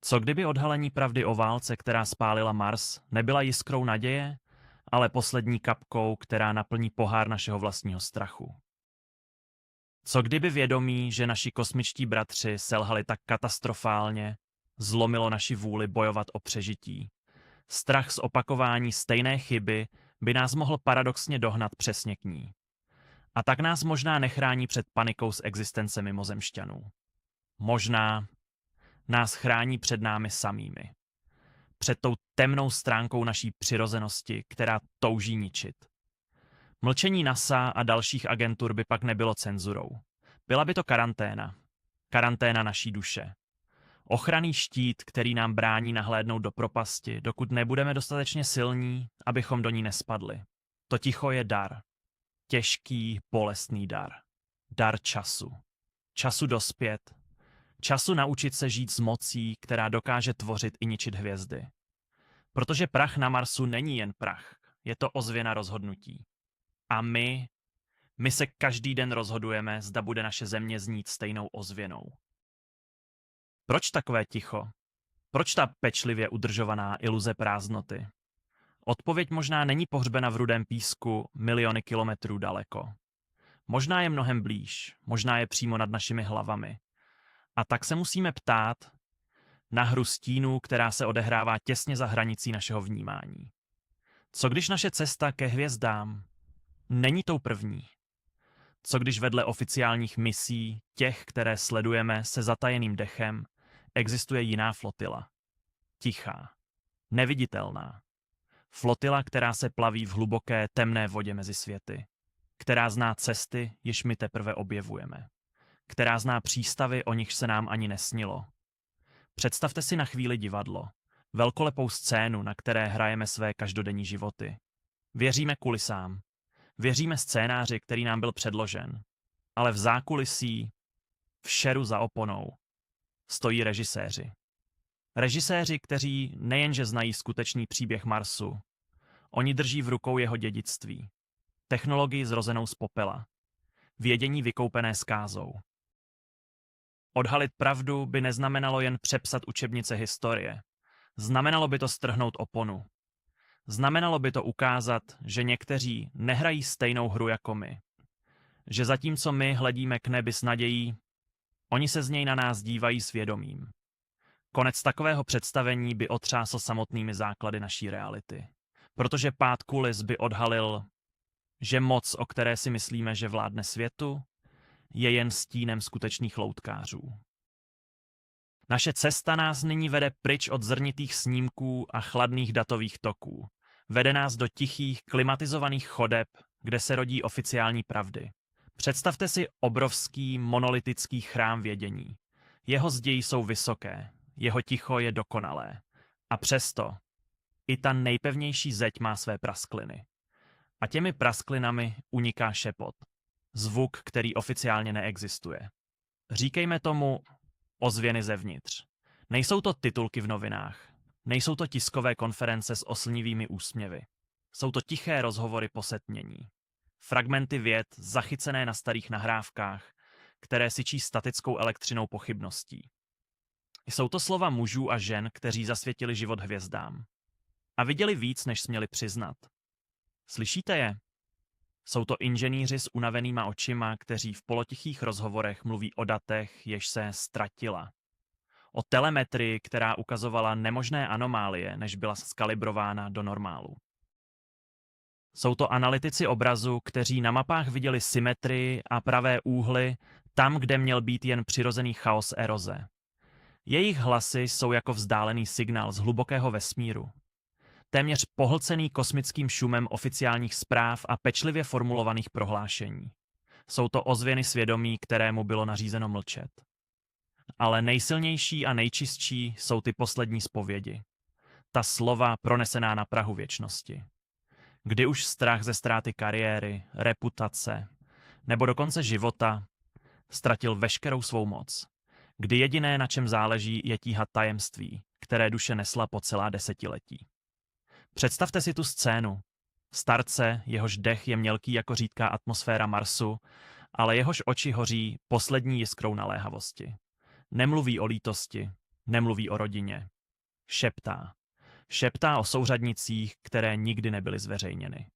Co kdyby odhalení pravdy o válce, která spálila Mars, nebyla jiskrou naděje, ale poslední kapkou, která naplní pohár našeho vlastního strachu? Co kdyby vědomí, že naši kosmičtí bratři selhali tak katastrofálně, zlomilo naši vůli bojovat o přežití? Strach z opakování stejné chyby by nás mohl paradoxně dohnat přesně k ní. A tak nás možná nechrání před panikou z existence mimozemšťanů. Možná nás chrání před námi samými. Před tou temnou stránkou naší přirozenosti, která touží ničit. Mlčení NASA a dalších agentur by pak nebylo cenzurou. Byla by to karanténa. Karanténa naší duše. Ochranný štít, který nám brání nahlédnout do propasti, dokud nebudeme dostatečně silní, abychom do ní nespadli. To ticho je dar. Těžký, bolestný dar. Dar času. Času dospět. Času naučit se žít s mocí, která dokáže tvořit i ničit hvězdy. Protože prach na Marsu není jen prach, je to ozvěna rozhodnutí. A my se každý den rozhodujeme, zda bude naše země znít stejnou ozvěnou. Proč takové ticho? Proč ta pečlivě udržovaná iluze prázdnoty? Odpověď možná není pohřbena v rudém písku miliony kilometrů daleko. Možná je mnohem blíž, možná je přímo nad našimi hlavami. A tak se musíme ptát na hru stínů, která se odehrává těsně za hranicí našeho vnímání. Co když naše cesta ke hvězdám není tou první? Co když vedle oficiálních misí, těch, které sledujeme se zatajeným dechem, existuje jiná flotila? Tichá, neviditelná. Flotila, která se plaví v hluboké temné vodě mezi světy. Která zná cesty, jež my teprve objevujeme. Která zná přístavy, o nichž se nám ani nesnilo. Představte si na chvíli divadlo. Velkolepou scénu, na které hrajeme své každodenní životy. Věříme kulisám. Věříme scénáři, který nám byl předložen. Ale v zákulisí, v šeru za oponou, stojí režiséři. Režiséři, kteří nejenže znají skutečný příběh Marsu, oni drží v rukou jeho dědictví. Technologii zrozenou z popela. Vědění vykoupené zkázou. Odhalit pravdu by neznamenalo jen přepsat učebnice historie. Znamenalo by to strhnout oponu. Znamenalo by to ukázat, že někteří nehrají stejnou hru jako my. Že zatímco my hledíme k nebi s nadějí, oni se z něj na nás dívají svědomím. Konec takového představení by otřásl samotnými základy naší reality. Protože pád kulis by odhalil, že moc, o které si myslíme, že vládne světu, je jen stínem skutečných loutkářů. Naše cesta nás nyní vede pryč od zrnitých snímků a chladných datových toků. Vede nás do tichých, klimatizovaných chodeb, kde se rodí oficiální pravdy. Představte si obrovský, monolitický chrám vědění. Jeho zdi jsou vysoké, jeho ticho je dokonalé. A přesto i ta nejpevnější zeď má své praskliny. A těmi prasklinami uniká šepot. Zvuk, který oficiálně neexistuje. Říkejme tomu ozvěny zevnitř. Nejsou to titulky v novinách. Nejsou to tiskové konference s oslnivými úsměvy. Jsou to tiché rozhovory po setmění. Fragmenty vět zachycené na starých nahrávkách, které syčí statickou elektřinou pochybností. Jsou to slova mužů a žen, kteří zasvětili život hvězdám. A viděli víc, než směli přiznat. Slyšíte je? Jsou to inženýři s unavenýma očima, kteří v polotichých rozhovorech mluví o datech, jež se ztratila. O telemetrii, která ukazovala nemožné anomálie, než byla skalibrována do normálu. Jsou to analytici obrazu, kteří na mapách viděli symetrii a pravé úhly tam, kde měl být jen přirozený chaos eroze. Jejich hlasy jsou jako vzdálený signál z hlubokého vesmíru. Téměř pohlcený kosmickým šumem oficiálních zpráv a pečlivě formulovaných prohlášení. Jsou to ozvěny svědomí, kterému bylo nařízeno mlčet. Ale nejsilnější a nejčistší jsou ty poslední zpovědi. Ta slova pronesená na prahu věčnosti. Kdy už strach ze ztráty kariéry, reputace nebo dokonce života ztratil veškerou svou moc. Kdy jediné, na čem záleží, je tíha tajemství, které duše nesla po celá desetiletí. Představte si tu scénu. Starce, jehož dech je mělký jako řídká atmosféra Marsu, ale jehož oči hoří poslední jiskrou naléhavosti. Nemluví o lítosti, nemluví o rodině. Šeptá. Šeptá o souřadnicích, které nikdy nebyly zveřejněny.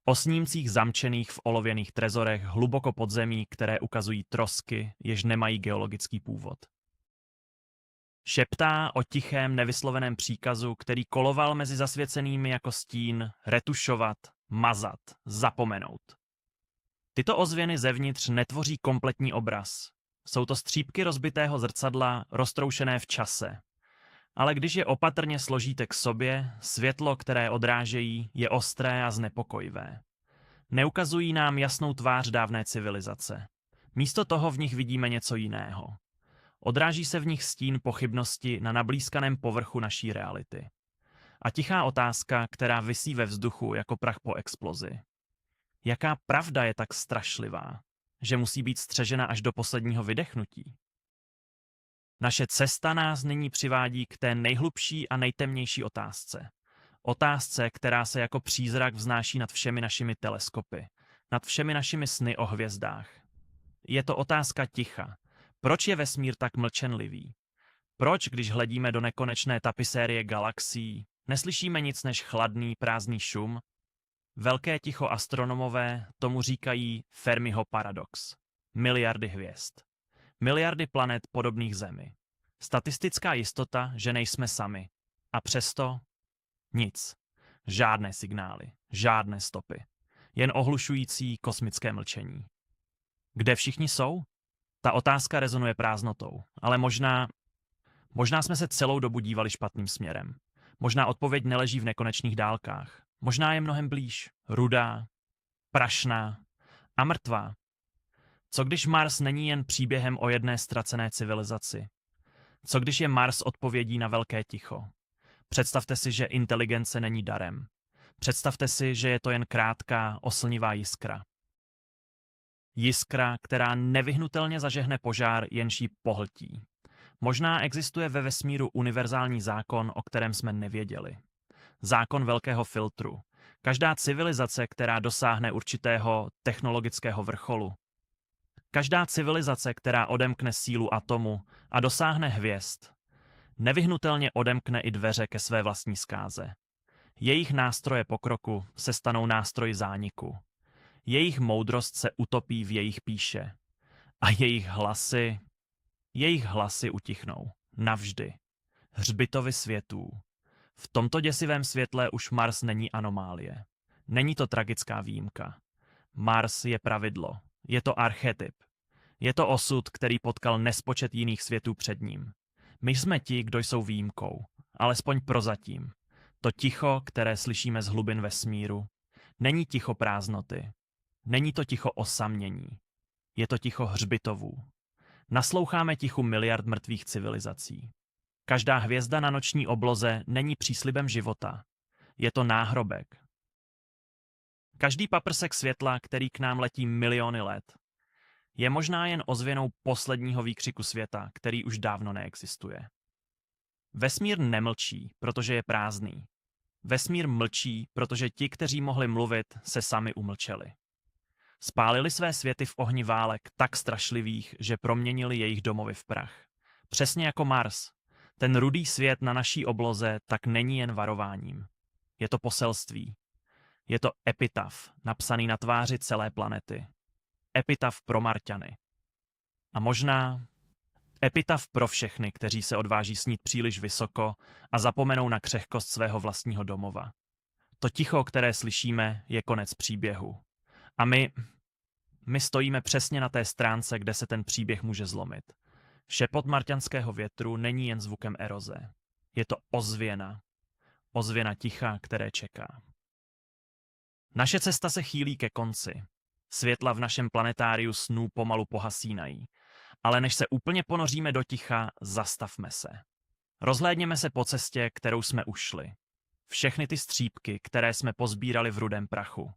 O snímcích zamčených v olověných trezorech hluboko pod zemí, které ukazují trosky, jež nemají geologický původ. Šeptá o tichém nevysloveném příkazu, který koloval mezi zasvěcenými jako stín, retušovat, mazat, zapomenout. Tyto ozvěny zevnitř netvoří kompletní obraz. Jsou to střípky rozbitého zrcadla, roztroušené v čase. Ale když je opatrně složíte k sobě, světlo, které odrážejí, je ostré a znepokojivé. Neukazují nám jasnou tvář dávné civilizace. Místo toho v nich vidíme něco jiného. Odráží se v nich stín pochybnosti na nablýskaném povrchu naší reality. A tichá otázka, která visí ve vzduchu jako prach po explozi. Jaká pravda je tak strašlivá, že musí být střežena až do posledního vydechnutí? Naše cesta nás nyní přivádí k té nejhlubší a nejtemnější otázce. Otázce, která se jako přízrak vznáší nad všemi našimi teleskopy, nad všemi našimi sny o hvězdách. Je to otázka ticha. Proč je vesmír tak mlčenlivý? Proč, když hledíme do nekonečné tapisérie galaxií, neslyšíme nic než chladný, prázdný šum? Velké ticho astronomové tomu říkají Fermiho paradox. Miliardy hvězd. Miliardy planet podobných Zemi. Statistická jistota, že nejsme sami. A přesto nic. Žádné signály, žádné stopy. Jen ohlušující kosmické mlčení. Kde všichni jsou? Ta otázka rezonuje prázdnotou, ale možná jsme se celou dobu dívali špatným směrem. Možná odpověď neleží v nekonečných dálkách. Možná je mnohem blíž, rudá, prašná a mrtvá. Co když Mars není jen příběhem o jedné ztracené civilizaci? Co když je Mars odpovědí na velké ticho? Představte si, že inteligence není darem. Představte si, že je to jen krátká, oslnivá jiskra. Jiskra, která nevyhnutelně zažehne požár, jenž ji pohltí. Možná existuje ve vesmíru univerzální zákon, o kterém jsme nevěděli. Zákon velkého filtru. Každá civilizace, která dosáhne určitého technologického vrcholu. Každá civilizace, která odemkne sílu atomu a dosáhne hvězd, nevyhnutelně odemkne i dveře ke své vlastní zkáze. Jejich nástroje pokroku se stanou nástroji zániku. Jejich moudrost se utopí v jejich píše. A jejich hlasy utichnou. Navždy. Hřbitovy světů. V tomto děsivém světle už Mars není anomálie. Není to tragická výjimka. Mars je pravidlo. Je to archetyp. Je to osud, který potkal nespočet jiných světů před ním. My jsme ti, kdo jsou výjimkou. Alespoň prozatím. To ticho, které slyšíme z hlubin vesmíru, není ticho prázdnoty. Není to ticho osamění. Je to ticho hřbitovů. Nasloucháme tichu miliard mrtvých civilizací. Každá hvězda na noční obloze není příslibem života. Je to náhrobek. Každý paprsek světla, který k nám letí miliony let, je možná jen ozvěnou posledního výkřiku světa, který už dávno neexistuje. Vesmír nemlčí, protože je prázdný. Vesmír mlčí, protože ti, kteří mohli mluvit, se sami umlčeli. Spálili své světy v ohni válek tak strašlivých, že proměnili jejich domovy v prach. Přesně jako Mars. Ten rudý svět na naší obloze tak není jen varováním. Je to poselství. Je to epitaf, napsaný na tváři celé planety. Epitaf pro Marťany. A možná epitaf pro všechny, kteří se odváží snít příliš vysoko a zapomenou na křehkost svého vlastního domova. To ticho, které slyšíme, je konec příběhu. A my stojíme přesně na té stránce, kde se ten příběh může zlomit. Šepot marťanského větru není jen zvukem eroze. Je to ozvěna. Ozvěna ticha, které čeká. Naše cesta se chýlí ke konci. Světla v našem planetáriu snů pomalu pohasínají. Ale než se úplně ponoříme do ticha, zastavme se. Rozhlédněme se po cestě, kterou jsme ušli. Všechny ty střípky, které jsme pozbírali v rudém prachu.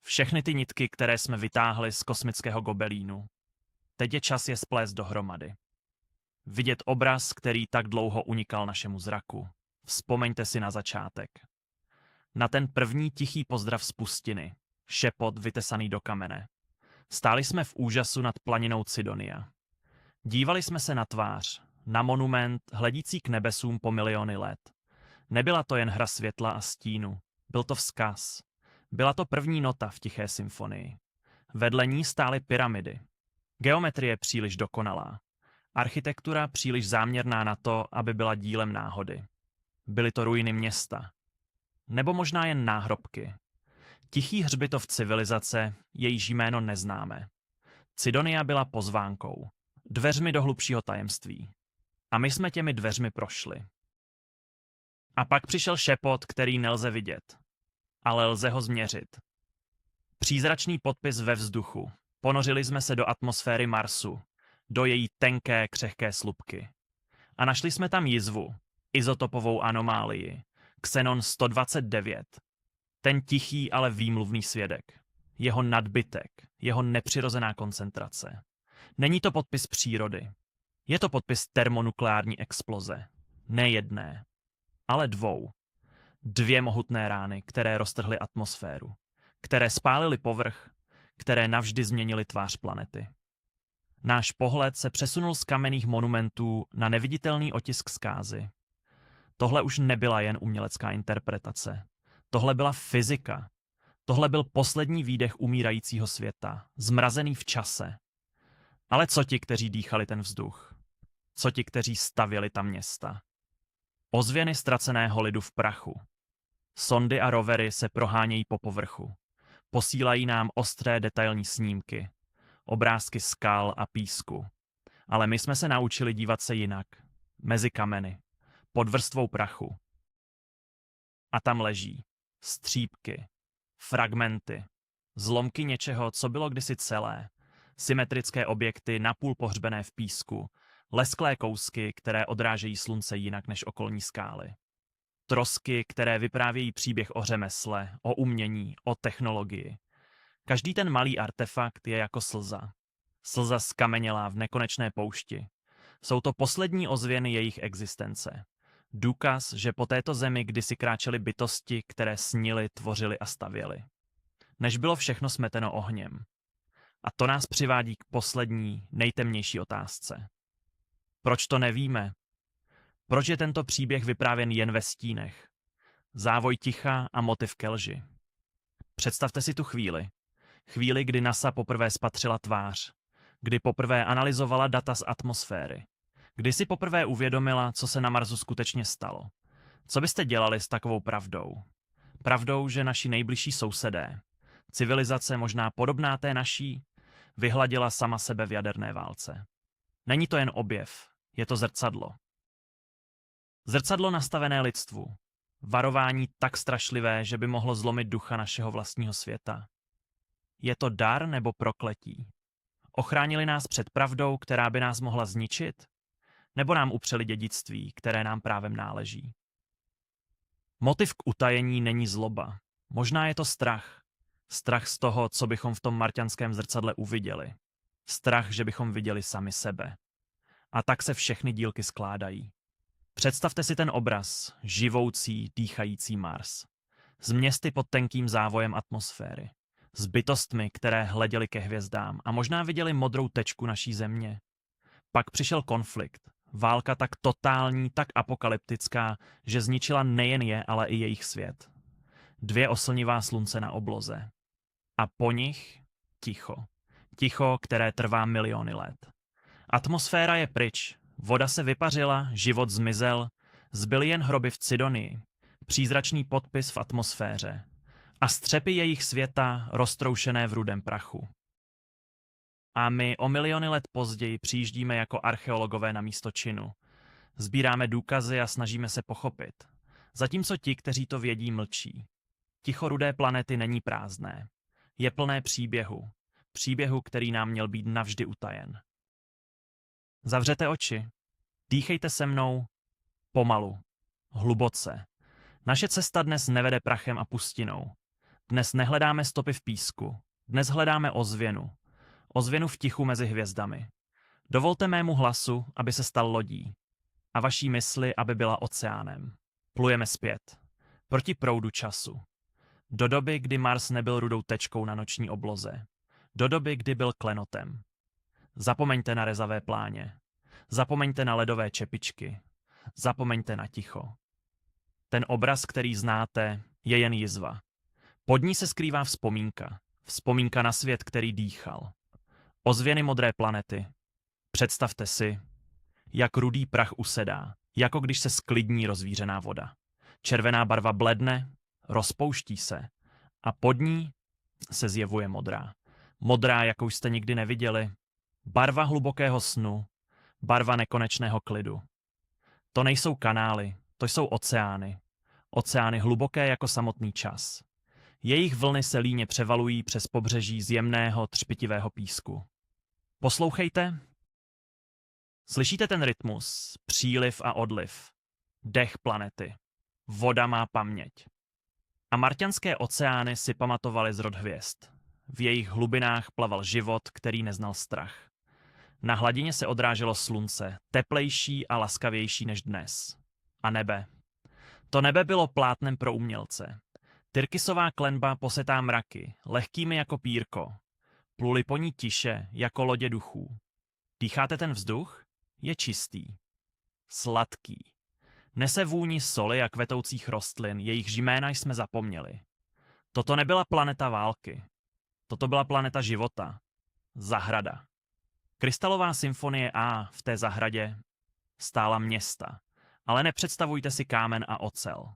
Všechny ty nitky, které jsme vytáhli z kosmického gobelínu. Teď je čas je splést dohromady. Vidět obraz, který tak dlouho unikal našemu zraku. Vzpomeňte si na začátek. Na ten první tichý pozdrav z pustiny. Šepot vytesaný do kamene. Stáli jsme v úžasu nad planinou Cydonia. Dívali jsme se na tvář, na monument, hledící k nebesům po miliony let. Nebyla to jen hra světla a stínu. Byl to vzkaz. Byla to první nota v tiché symfonii. Vedle ní stály pyramidy. Geometrie příliš dokonalá. Architektura příliš záměrná na to, aby byla dílem náhody. Byly to ruiny města. Nebo možná jen náhrobky. Tichý hřbitov civilizace, jejíž jméno neznáme. Cydonia byla pozvánkou. Dveřmi do hlubšího tajemství. A my jsme těmi dveřmi prošli. A pak přišel šepot, který nelze vidět. Ale lze ho změřit. Přízračný podpis ve vzduchu. Ponořili jsme se do atmosféry Marsu, do její tenké, křehké slupky. A našli jsme tam jizvu, izotopovou anomálii, Xenon 129. Ten tichý, ale výmluvný svědek. jeho nadbytek, jeho nepřirozená koncentrace. Není to podpis přírody. Je to podpis termonukleární exploze. Ne jedné, ale dvou. Dvě mohutné rány, které roztrhly atmosféru, které spálily povrch, které navždy změnily tvář planety. Náš pohled se přesunul z kamenných monumentů na neviditelný otisk zkázy. Tohle už nebyla jen umělecká interpretace. Tohle byla fyzika. Tohle byl poslední výdech umírajícího světa, zmrazený v čase. Ale co ti, kteří dýchali ten vzduch? Co ti, kteří stavěli ta města? Ozvěny ztraceného lidu v prachu. Sondy a rovery se prohánějí po povrchu. Posílají nám ostré detailní snímky, obrázky skal a písku. Ale my jsme se naučili dívat se jinak, mezi kameny, pod vrstvou prachu. A tam leží střípky, fragmenty, zlomky něčeho, co bylo kdysi celé, symetrické objekty napůl pohřbené v písku, lesklé kousky, které odrážejí slunce jinak než okolní skály. Trosky, které vyprávějí příběh o řemesle, o umění, o technologii. Každý ten malý artefakt je jako slza. Slza skamenělá v nekonečné poušti. Jsou to poslední ozvěny jejich existence. Důkaz, že po této zemi kdysi kráčely bytosti, které snily, tvořily a stavěly. Než bylo všechno smeteno ohněm. A to nás přivádí k poslední, nejtemnější otázce. Proč to nevíme? Proč je tento příběh vyprávěn jen ve stínech? Závoj ticha a motiv ke lži. Představte si tu chvíli. Chvíli, kdy NASA poprvé spatřila tvář. Kdy poprvé analyzovala data z atmosféry. Kdy si poprvé uvědomila, co se na Marsu skutečně stalo. Co byste dělali s takovou pravdou? Pravdou, že naši nejbližší sousedé, civilizace možná podobná té naší, vyhladila sama sebe v jaderné válce. Není to jen objev, je to zrcadlo. Zrcadlo nastavené lidstvu. Varování tak strašlivé, že by mohlo zlomit ducha našeho vlastního světa. Je to dar nebo prokletí? Ochránili nás před pravdou, která by nás mohla zničit? Nebo nám upřeli dědictví, které nám právem náleží? Motiv k utajení není zloba. Možná je to strach. Strach z toho, co bychom v tom marťanském zrcadle uviděli. Strach, že bychom viděli sami sebe. A tak se všechny dílky skládají. Představte si ten obraz, živoucí, dýchající Mars. S městy pod tenkým závojem atmosféry. S bytostmi, které hleděly ke hvězdám a možná viděli modrou tečku naší země. Pak přišel konflikt. Válka tak totální, tak apokalyptická, že zničila nejen je, ale i jejich svět. Dvě oslnivá slunce na obloze. A po nich ticho. Ticho, které trvá miliony let. Atmosféra je pryč. Voda se vypařila, život zmizel, zbyly jen hroby v Cidonii, přízračný podpis v atmosféře a střepy jejich světa roztroušené v rudém prachu. A my o miliony let později přijíždíme jako archeologové na místo činu. Sbíráme důkazy a snažíme se pochopit. Zatímco ti, kteří to vědí, mlčí. Ticho rudé planety není prázdné. Je plné příběhu. Příběhu, který nám měl být navždy utajen. Zavřete oči. Dýchejte se mnou pomalu, hluboce. Naše cesta dnes nevede prachem a pustinou. Dnes nehledáme stopy v písku. Dnes hledáme ozvěnu. Ozvěnu v tichu mezi hvězdami. Dovolte mému hlasu, aby se stal lodí. A vaší mysli, aby byla oceánem. Plujeme zpět. Proti proudu času. Do doby, kdy Mars nebyl rudou tečkou na noční obloze. Do doby, kdy byl klenotem. Zapomeňte na rezavé pláně. Zapomeňte na ledové čepičky. Zapomeňte na ticho. Ten obraz, který znáte, je jen jizva. Pod ní se skrývá vzpomínka. Vzpomínka na svět, který dýchal. Ozvěny modré planety. Představte si, jak rudý prach usedá, jako když se sklidní rozvířená voda. Červená barva bledne, rozpouští se a pod ní se zjevuje modrá. Modrá, jakou jste nikdy neviděli. Barva hlubokého snu, barva nekonečného klidu. To nejsou kanály, to jsou oceány. Oceány hluboké jako samotný čas. Jejich vlny se líně převalují přes pobřeží z jemného, třpitivého písku. Poslouchejte. Slyšíte ten rytmus, příliv a odliv. Dech planety. Voda má paměť. A marťanské oceány si pamatovaly zrod hvězd. V jejich hlubinách plaval život, který neznal strach. Na hladině se odráželo slunce, teplejší a laskavější než dnes. A nebe. To nebe bylo plátnem pro umělce. Tyrkysová klenba posetá mraky, lehkými jako pírko. Pluli po ní tiše, jako lodě duchů. Dýcháte ten vzduch? Je čistý. Sladký. Nese vůni soli a kvetoucích rostlin, jejich jména jsme zapomněli. Toto nebyla planeta války. Toto byla planeta života. Zahrada. Krystalová symfonie A v té zahradě stála města. Ale nepředstavujte si kámen a ocel.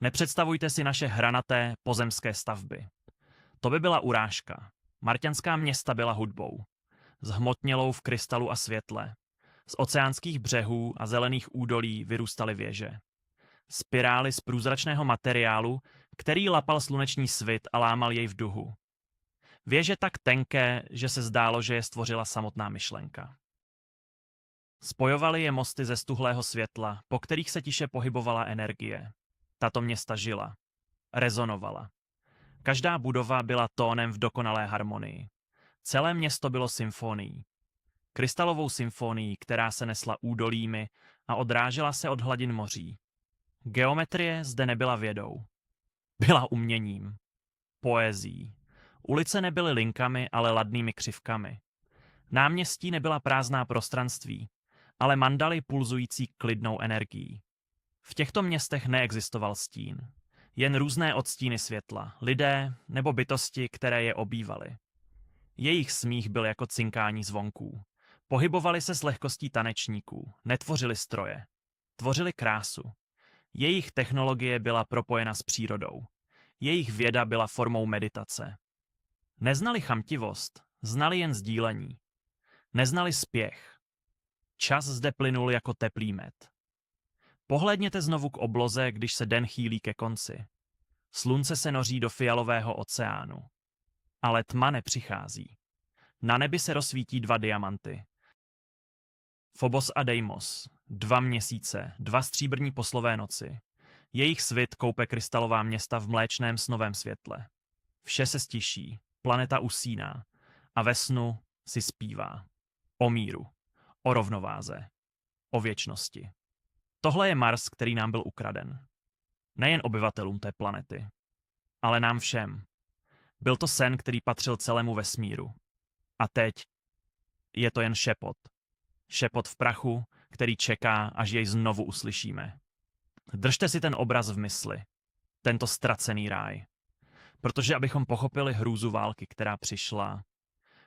Nepředstavujte si naše hranaté pozemské stavby. To by byla urážka. Marťanská města byla hudbou. Zhmotnělou v krystalu a světle. Z oceánských břehů a zelených údolí vyrůstaly věže. Spirály z průzračného materiálu, který lapal sluneční svit a lámal jej v duhu. Věže tak tenké, že se zdálo, že je stvořila samotná myšlenka. Spojovaly je mosty ze stuhlého světla, po kterých se tiše pohybovala energie. Tato města žila. Rezonovala. Každá budova byla tónem v dokonalé harmonii. Celé město bylo symfonií. Krystalovou symfonií, která se nesla údolími a odrážela se od hladin moří. Geometrie zde nebyla vědou. Byla uměním. Poezií. Ulice nebyly linkami, ale ladnými křivkami. Náměstí nebyla prázdná prostranství, ale mandaly pulzující klidnou energií. V těchto městech neexistoval stín. Jen různé odstíny světla, lidé nebo bytosti, které je obývaly. Jejich smích byl jako cinkání zvonků. Pohybovali se s lehkostí tanečníků, netvořili stroje. Tvořili krásu. Jejich technologie byla propojena s přírodou. Jejich věda byla formou meditace. Neznali chamtivost, znali jen sdílení. Neznali spěch. Čas zde plynul jako teplý med. Pohlédněte znovu k obloze, když se den chýlí ke konci. Slunce se noří do fialového oceánu. Ale tma nepřichází. Na nebi se rozsvítí 2 diamanty. Phobos a Deimos, 2 měsíce, 2 stříbrní poslové noci. Jejich svit koupe krystalová města v mléčném snovém světle. Vše se stiší, planeta usíná a ve snu si zpívá. O míru, o rovnováze, o věčnosti. Tohle je Mars, který nám byl ukraden. Nejen obyvatelům té planety, ale nám všem. Byl to sen, který patřil celému vesmíru. A teď je to jen šepot. Šepot v prachu, který čeká, až jej znovu uslyšíme. Držte si ten obraz v mysli. Tento ztracený ráj. Protože abychom pochopili hrůzu války, která přišla,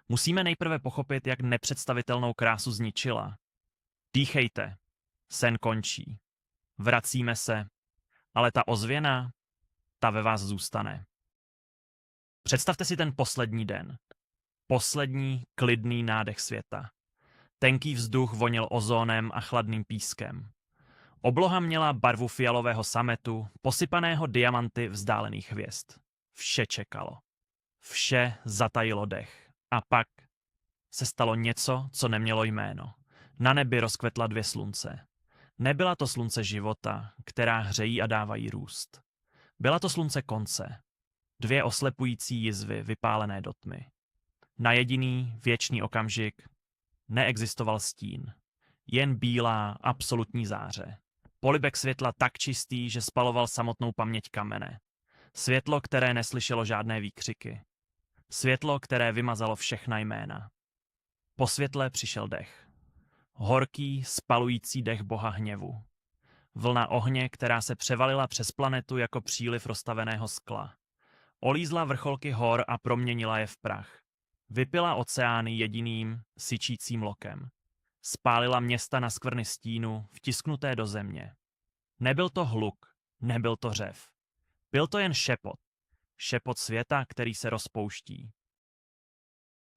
musíme nejprve pochopit, jak nepředstavitelnou krásu zničila. Dýchejte. Sen končí. Vracíme se, ale ta ozvěna, ta ve vás zůstane. Představte si ten poslední den. Poslední klidný nádech světa. Tenký vzduch vonil ozónem a chladným pískem. Obloha měla barvu fialového sametu, posypaného diamanty vzdálených hvězd. Vše čekalo. Vše zatajilo dech. A pak se stalo něco, co nemělo jméno. Na nebi rozkvetla 2 slunce. Nebyla to slunce života, která hřejí a dávají růst. Byla to slunce konce. 2 oslepující jizvy vypálené do tmy. Na jediný věčný okamžik neexistoval stín. Jen bílá, absolutní záře. Polibek světla tak čistý, že spaloval samotnou paměť kamene. Světlo, které neslyšelo žádné výkřiky. Světlo, které vymazalo všechna jména. Po světle přišel dech. Horký, spalující dech boha hněvu. Vlna ohně, která se převalila přes planetu jako příliv roztaveného skla. Olízla vrcholky hor a proměnila je v prach. Vypila oceány jediným, syčícím lokem. Spálila města na skvrny stínu, vtisknuté do země. Nebyl to hluk, nebyl to řev. Byl to jen šepot. Šepot světa, který se rozpouští.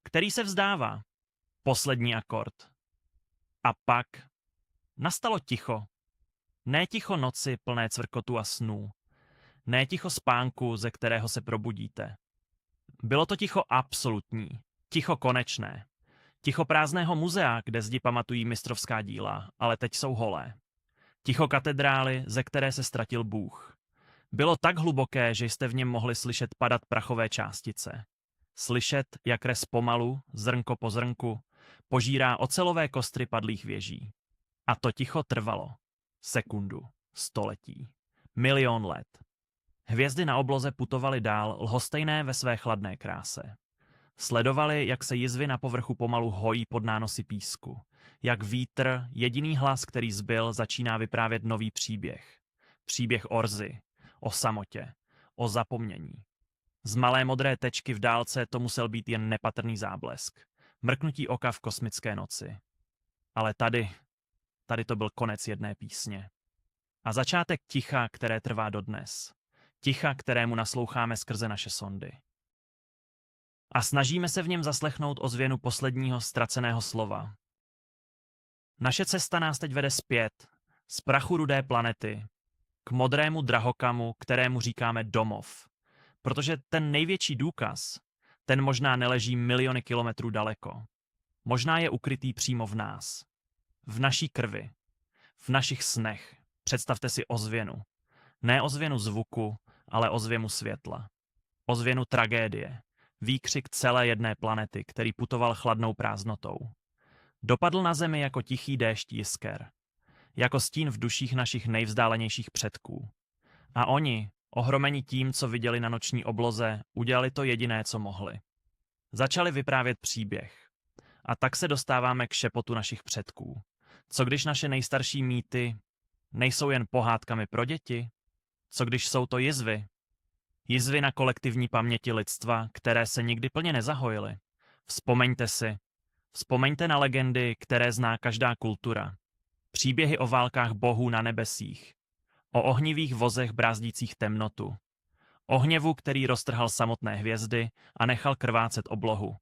Který se vzdává. Poslední akord. A pak nastalo ticho. Ne ticho noci plné cvrkotu a snů. Ne ticho spánku, ze kterého se probudíte. Bylo to ticho absolutní, ticho konečné. Ticho prázdného muzea, kde zdi pamatují mistrovská díla, ale teď jsou holé. Ticho katedrály, ze které se ztratil Bůh. Bylo tak hluboké, že jste v něm mohli slyšet padat prachové částice. Slyšet, jak res pomalu, zrnko po zrnku, požírá ocelové kostry padlých věží. A to ticho trvalo. Sekundu, století, milion let. Hvězdy na obloze putovaly dál, lhostejné ve své chladné kráse. Sledovali, jak se jizvy na povrchu pomalu hojí pod nánosy písku. Jak vítr, jediný hlas, který zbyl, začíná vyprávět nový příběh. Příběh Orzy, o samotě, o zapomnění. Z malé modré tečky v dálce to musel být jen nepatrný záblesk. Mrknutí oka v kosmické noci. Ale tady to byl konec jedné písně. A začátek ticha, které trvá dodnes. Ticha, kterému nasloucháme skrze naše sondy. A snažíme se v něm zaslechnout ozvěnu posledního ztraceného slova. Naše cesta nás teď vede zpět, z prachu rudé planety, k modrému drahokamu, kterému říkáme domov. Protože ten největší důkaz, ten možná neleží miliony kilometrů daleko. Možná je ukrytý přímo v nás. V naší krvi. V našich snech. Představte si ozvěnu. Ne ozvěnu zvuku, ale ozvěnu světla. Ozvěnu tragédie. Výkřik celé jedné planety, který putoval chladnou prázdnotou. Dopadl na zemi jako tichý déšť jisker. Jako stín v duších našich nejvzdálenějších předků. A oni, ohromeni tím, co viděli na noční obloze, udělali to jediné, co mohli. Začali vyprávět příběh. A tak se dostáváme k šepotu našich předků. Co když naše nejstarší mýty nejsou jen pohádkami pro děti? Co když jsou to jizvy? Jizvy na kolektivní paměti lidstva, které se nikdy plně nezahojily. Vzpomeňte si. Vzpomeňte na legendy, které zná každá kultura. Příběhy o válkách bohů na nebesích. O ohnivých vozech brázdících temnotu. O hněvu, který roztrhal samotné hvězdy a nechal krvácet oblohu.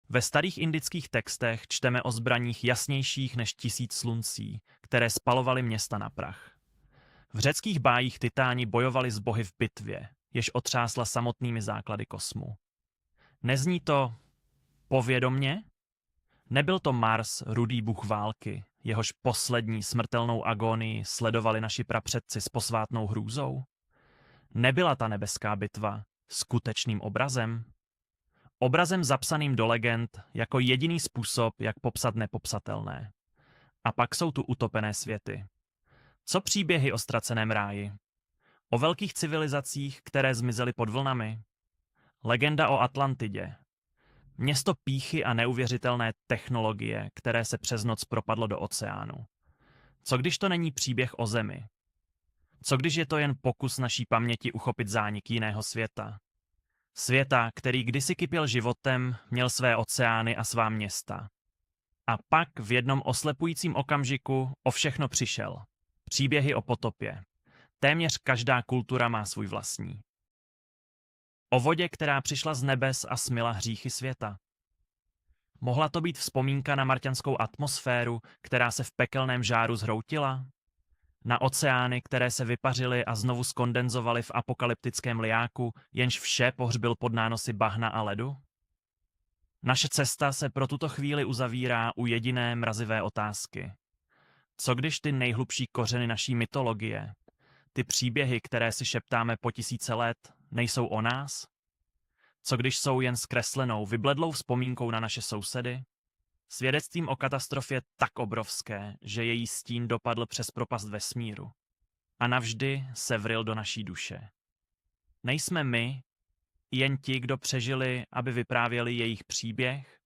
Ve starých indických textech čteme o zbraních jasnějších než 1000 sluncí, které spalovaly města na prach. V řeckých bájích titáni bojovali s bohy v bitvě, jež otřásla samotnými základy kosmu. Nezní to povědomně? Nebyl to Mars, rudý bůh války, jehož poslední smrtelnou agónii sledovali naši prapředci s posvátnou hrůzou? Nebyla ta nebeská bitva skutečným obrazem? Obrazem zapsaným do legend jako jediný způsob, jak popsat nepopsatelné. A pak jsou tu utopené světy. Co příběhy o ztraceném ráji? O velkých civilizacích, které zmizely pod vlnami? Legenda o Atlantidě. Město pýchy a neuvěřitelné technologie, které se přes noc propadlo do oceánu. Co když to není příběh o Zemi? Co když je to jen pokus naší paměti uchopit zánik jiného světa? Světa, který kdysi kypěl životem, měl své oceány a svá města. A pak v jednom oslepujícím okamžiku o všechno přišel. Příběhy o potopě. Téměř každá kultura má svůj vlastní. O vodě, která přišla z nebes a smyla hříchy světa. Mohla to být vzpomínka na marťanskou atmosféru, která se v pekelném žáru zhroutila? Na oceány, které se vypařily a znovu skondenzovaly v apokalyptickém liáku, jenž vše pohřbil pod nánosy bahna a ledu? Naše cesta se pro tuto chvíli uzavírá u jediné mrazivé otázky. Co když ty nejhlubší kořeny naší mytologie, ty příběhy, které si šeptáme po tisíce let, nejsou o nás? Co když jsou jen zkreslenou, vybledlou vzpomínkou na naše sousedy? Svědectvím o katastrofě tak obrovské, že její stín dopadl přes propast vesmíru. A navždy se vryl do naší duše. Nejsme my jen ti, kdo přežili, aby vyprávěli jejich příběh?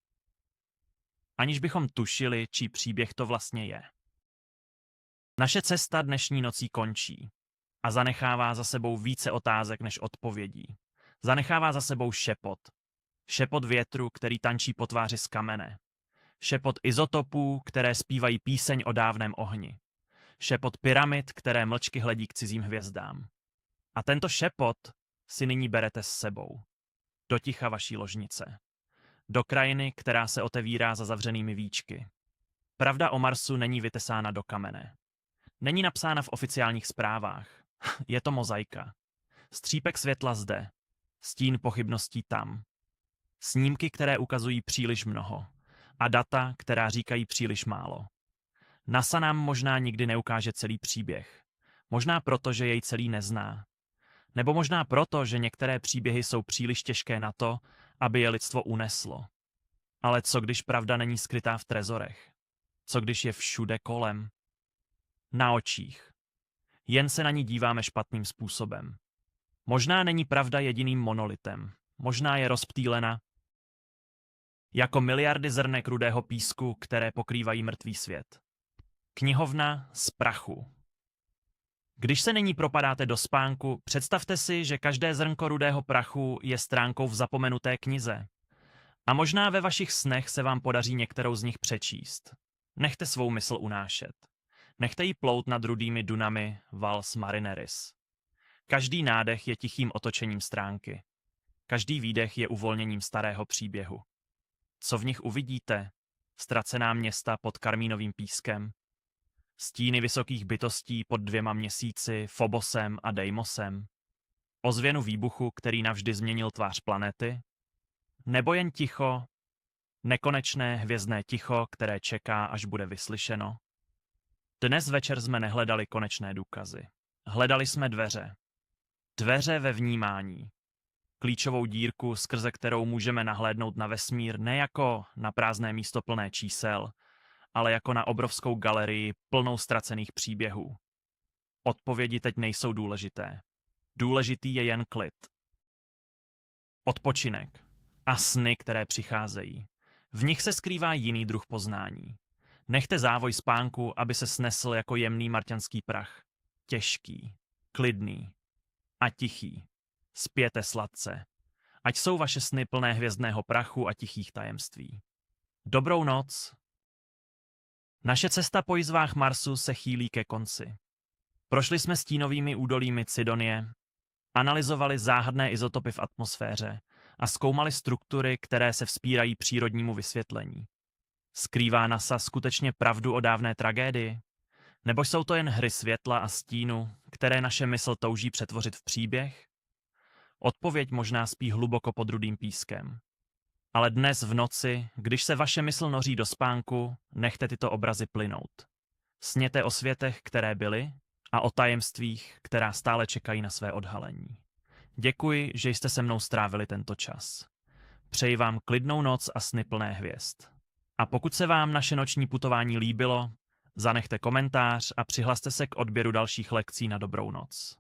Aniž bychom tušili, čí příběh to vlastně je. Naše cesta dnešní nocí končí a zanechává za sebou více otázek než odpovědí. Zanechává za sebou šepot. Šepot větru, který tančí po tváři z kamene. Šepot izotopů, které zpívají píseň o dávném ohni. Šepot pyramid, které mlčky hledí k cizím hvězdám. A tento šepot si nyní berete s sebou. Do ticha vaší ložnice. Do krajiny, která se otevírá za zavřenými víčky. Pravda o Marsu není vytesána do kamene. Není napsána v oficiálních zprávách. Je to mozaika. Střípek světla zde. Stín pochybností tam. Snímky, které ukazují příliš mnoho. A data, která říkají příliš málo. NASA nám možná nikdy neukáže celý příběh. Možná proto, že jej celý nezná. Nebo možná proto, že některé příběhy jsou příliš těžké na to, aby je lidstvo uneslo. Ale co když pravda není skrytá v trezorech? Co když je všude kolem? Na očích. Jen se na ní díváme špatným způsobem. Možná není pravda jediným monolitem. Možná je rozptýlena jako miliardy zrnek rudého písku, které pokrývají mrtvý svět. Knihovna z prachu. Když se nyní propadáte do spánku, představte si, že každé zrnko rudého prachu je stránkou v zapomenuté knize. A možná ve vašich snech se vám podaří některou z nich přečíst. Nechte svou mysl unášet. Nechte jí plout nad rudými dunami Vals Marineris. Každý nádech je tichým otočením stránky. Každý výdech je uvolněním starého příběhu. Co v nich uvidíte? Ztracená města pod karmínovým pískem? Stíny vysokých bytostí pod 2 měsíci, Phobosem a Deimosem? Ozvěnu výbuchu, který navždy změnil tvář planety? Nebo jen ticho, nekonečné hvězdné ticho, které čeká, až bude vyslyšeno? Dnes večer jsme nehledali konečné důkazy. Hledali jsme dveře. Dveře ve vnímání. Klíčovou dírku, skrze kterou můžeme nahlédnout na vesmír ne jako na prázdné místo plné čísel, ale jako na obrovskou galerii plnou ztracených příběhů. Odpovědi teď nejsou důležité. Důležitý je jen klid. Odpočinek a sny, které přicházejí. V nich se skrývá jiný druh poznání. Nechte závoj spánku, aby se snesl jako jemný marťanský prach. Těžký, klidný a tichý. Spěte sladce. Ať jsou vaše sny plné hvězdného prachu a tichých tajemství. Dobrou noc. Naše cesta po jizvách Marsu se chýlí ke konci. Prošli jsme stínovými údolími Cydonie, analyzovali záhadné izotopy v atmosféře a zkoumali struktury, které se vzpírají přírodnímu vysvětlení. Skrývá NASA skutečně pravdu o dávné tragédii? Nebo jsou to jen hry světla a stínu, které naše mysl touží přetvořit v příběh? Odpověď možná spí hluboko pod rudým pískem. Ale dnes v noci, když se vaše mysl noří do spánku, nechte tyto obrazy plynout. Sněte o světech, které byly, a o tajemstvích, která stále čekají na své odhalení. Děkuji, že jste se mnou strávili tento čas. Přeji vám klidnou noc a sny plné hvězd. A pokud se vám naše noční putování líbilo, zanechte komentář a přihlaste se k odběru dalších lekcí na dobrou noc.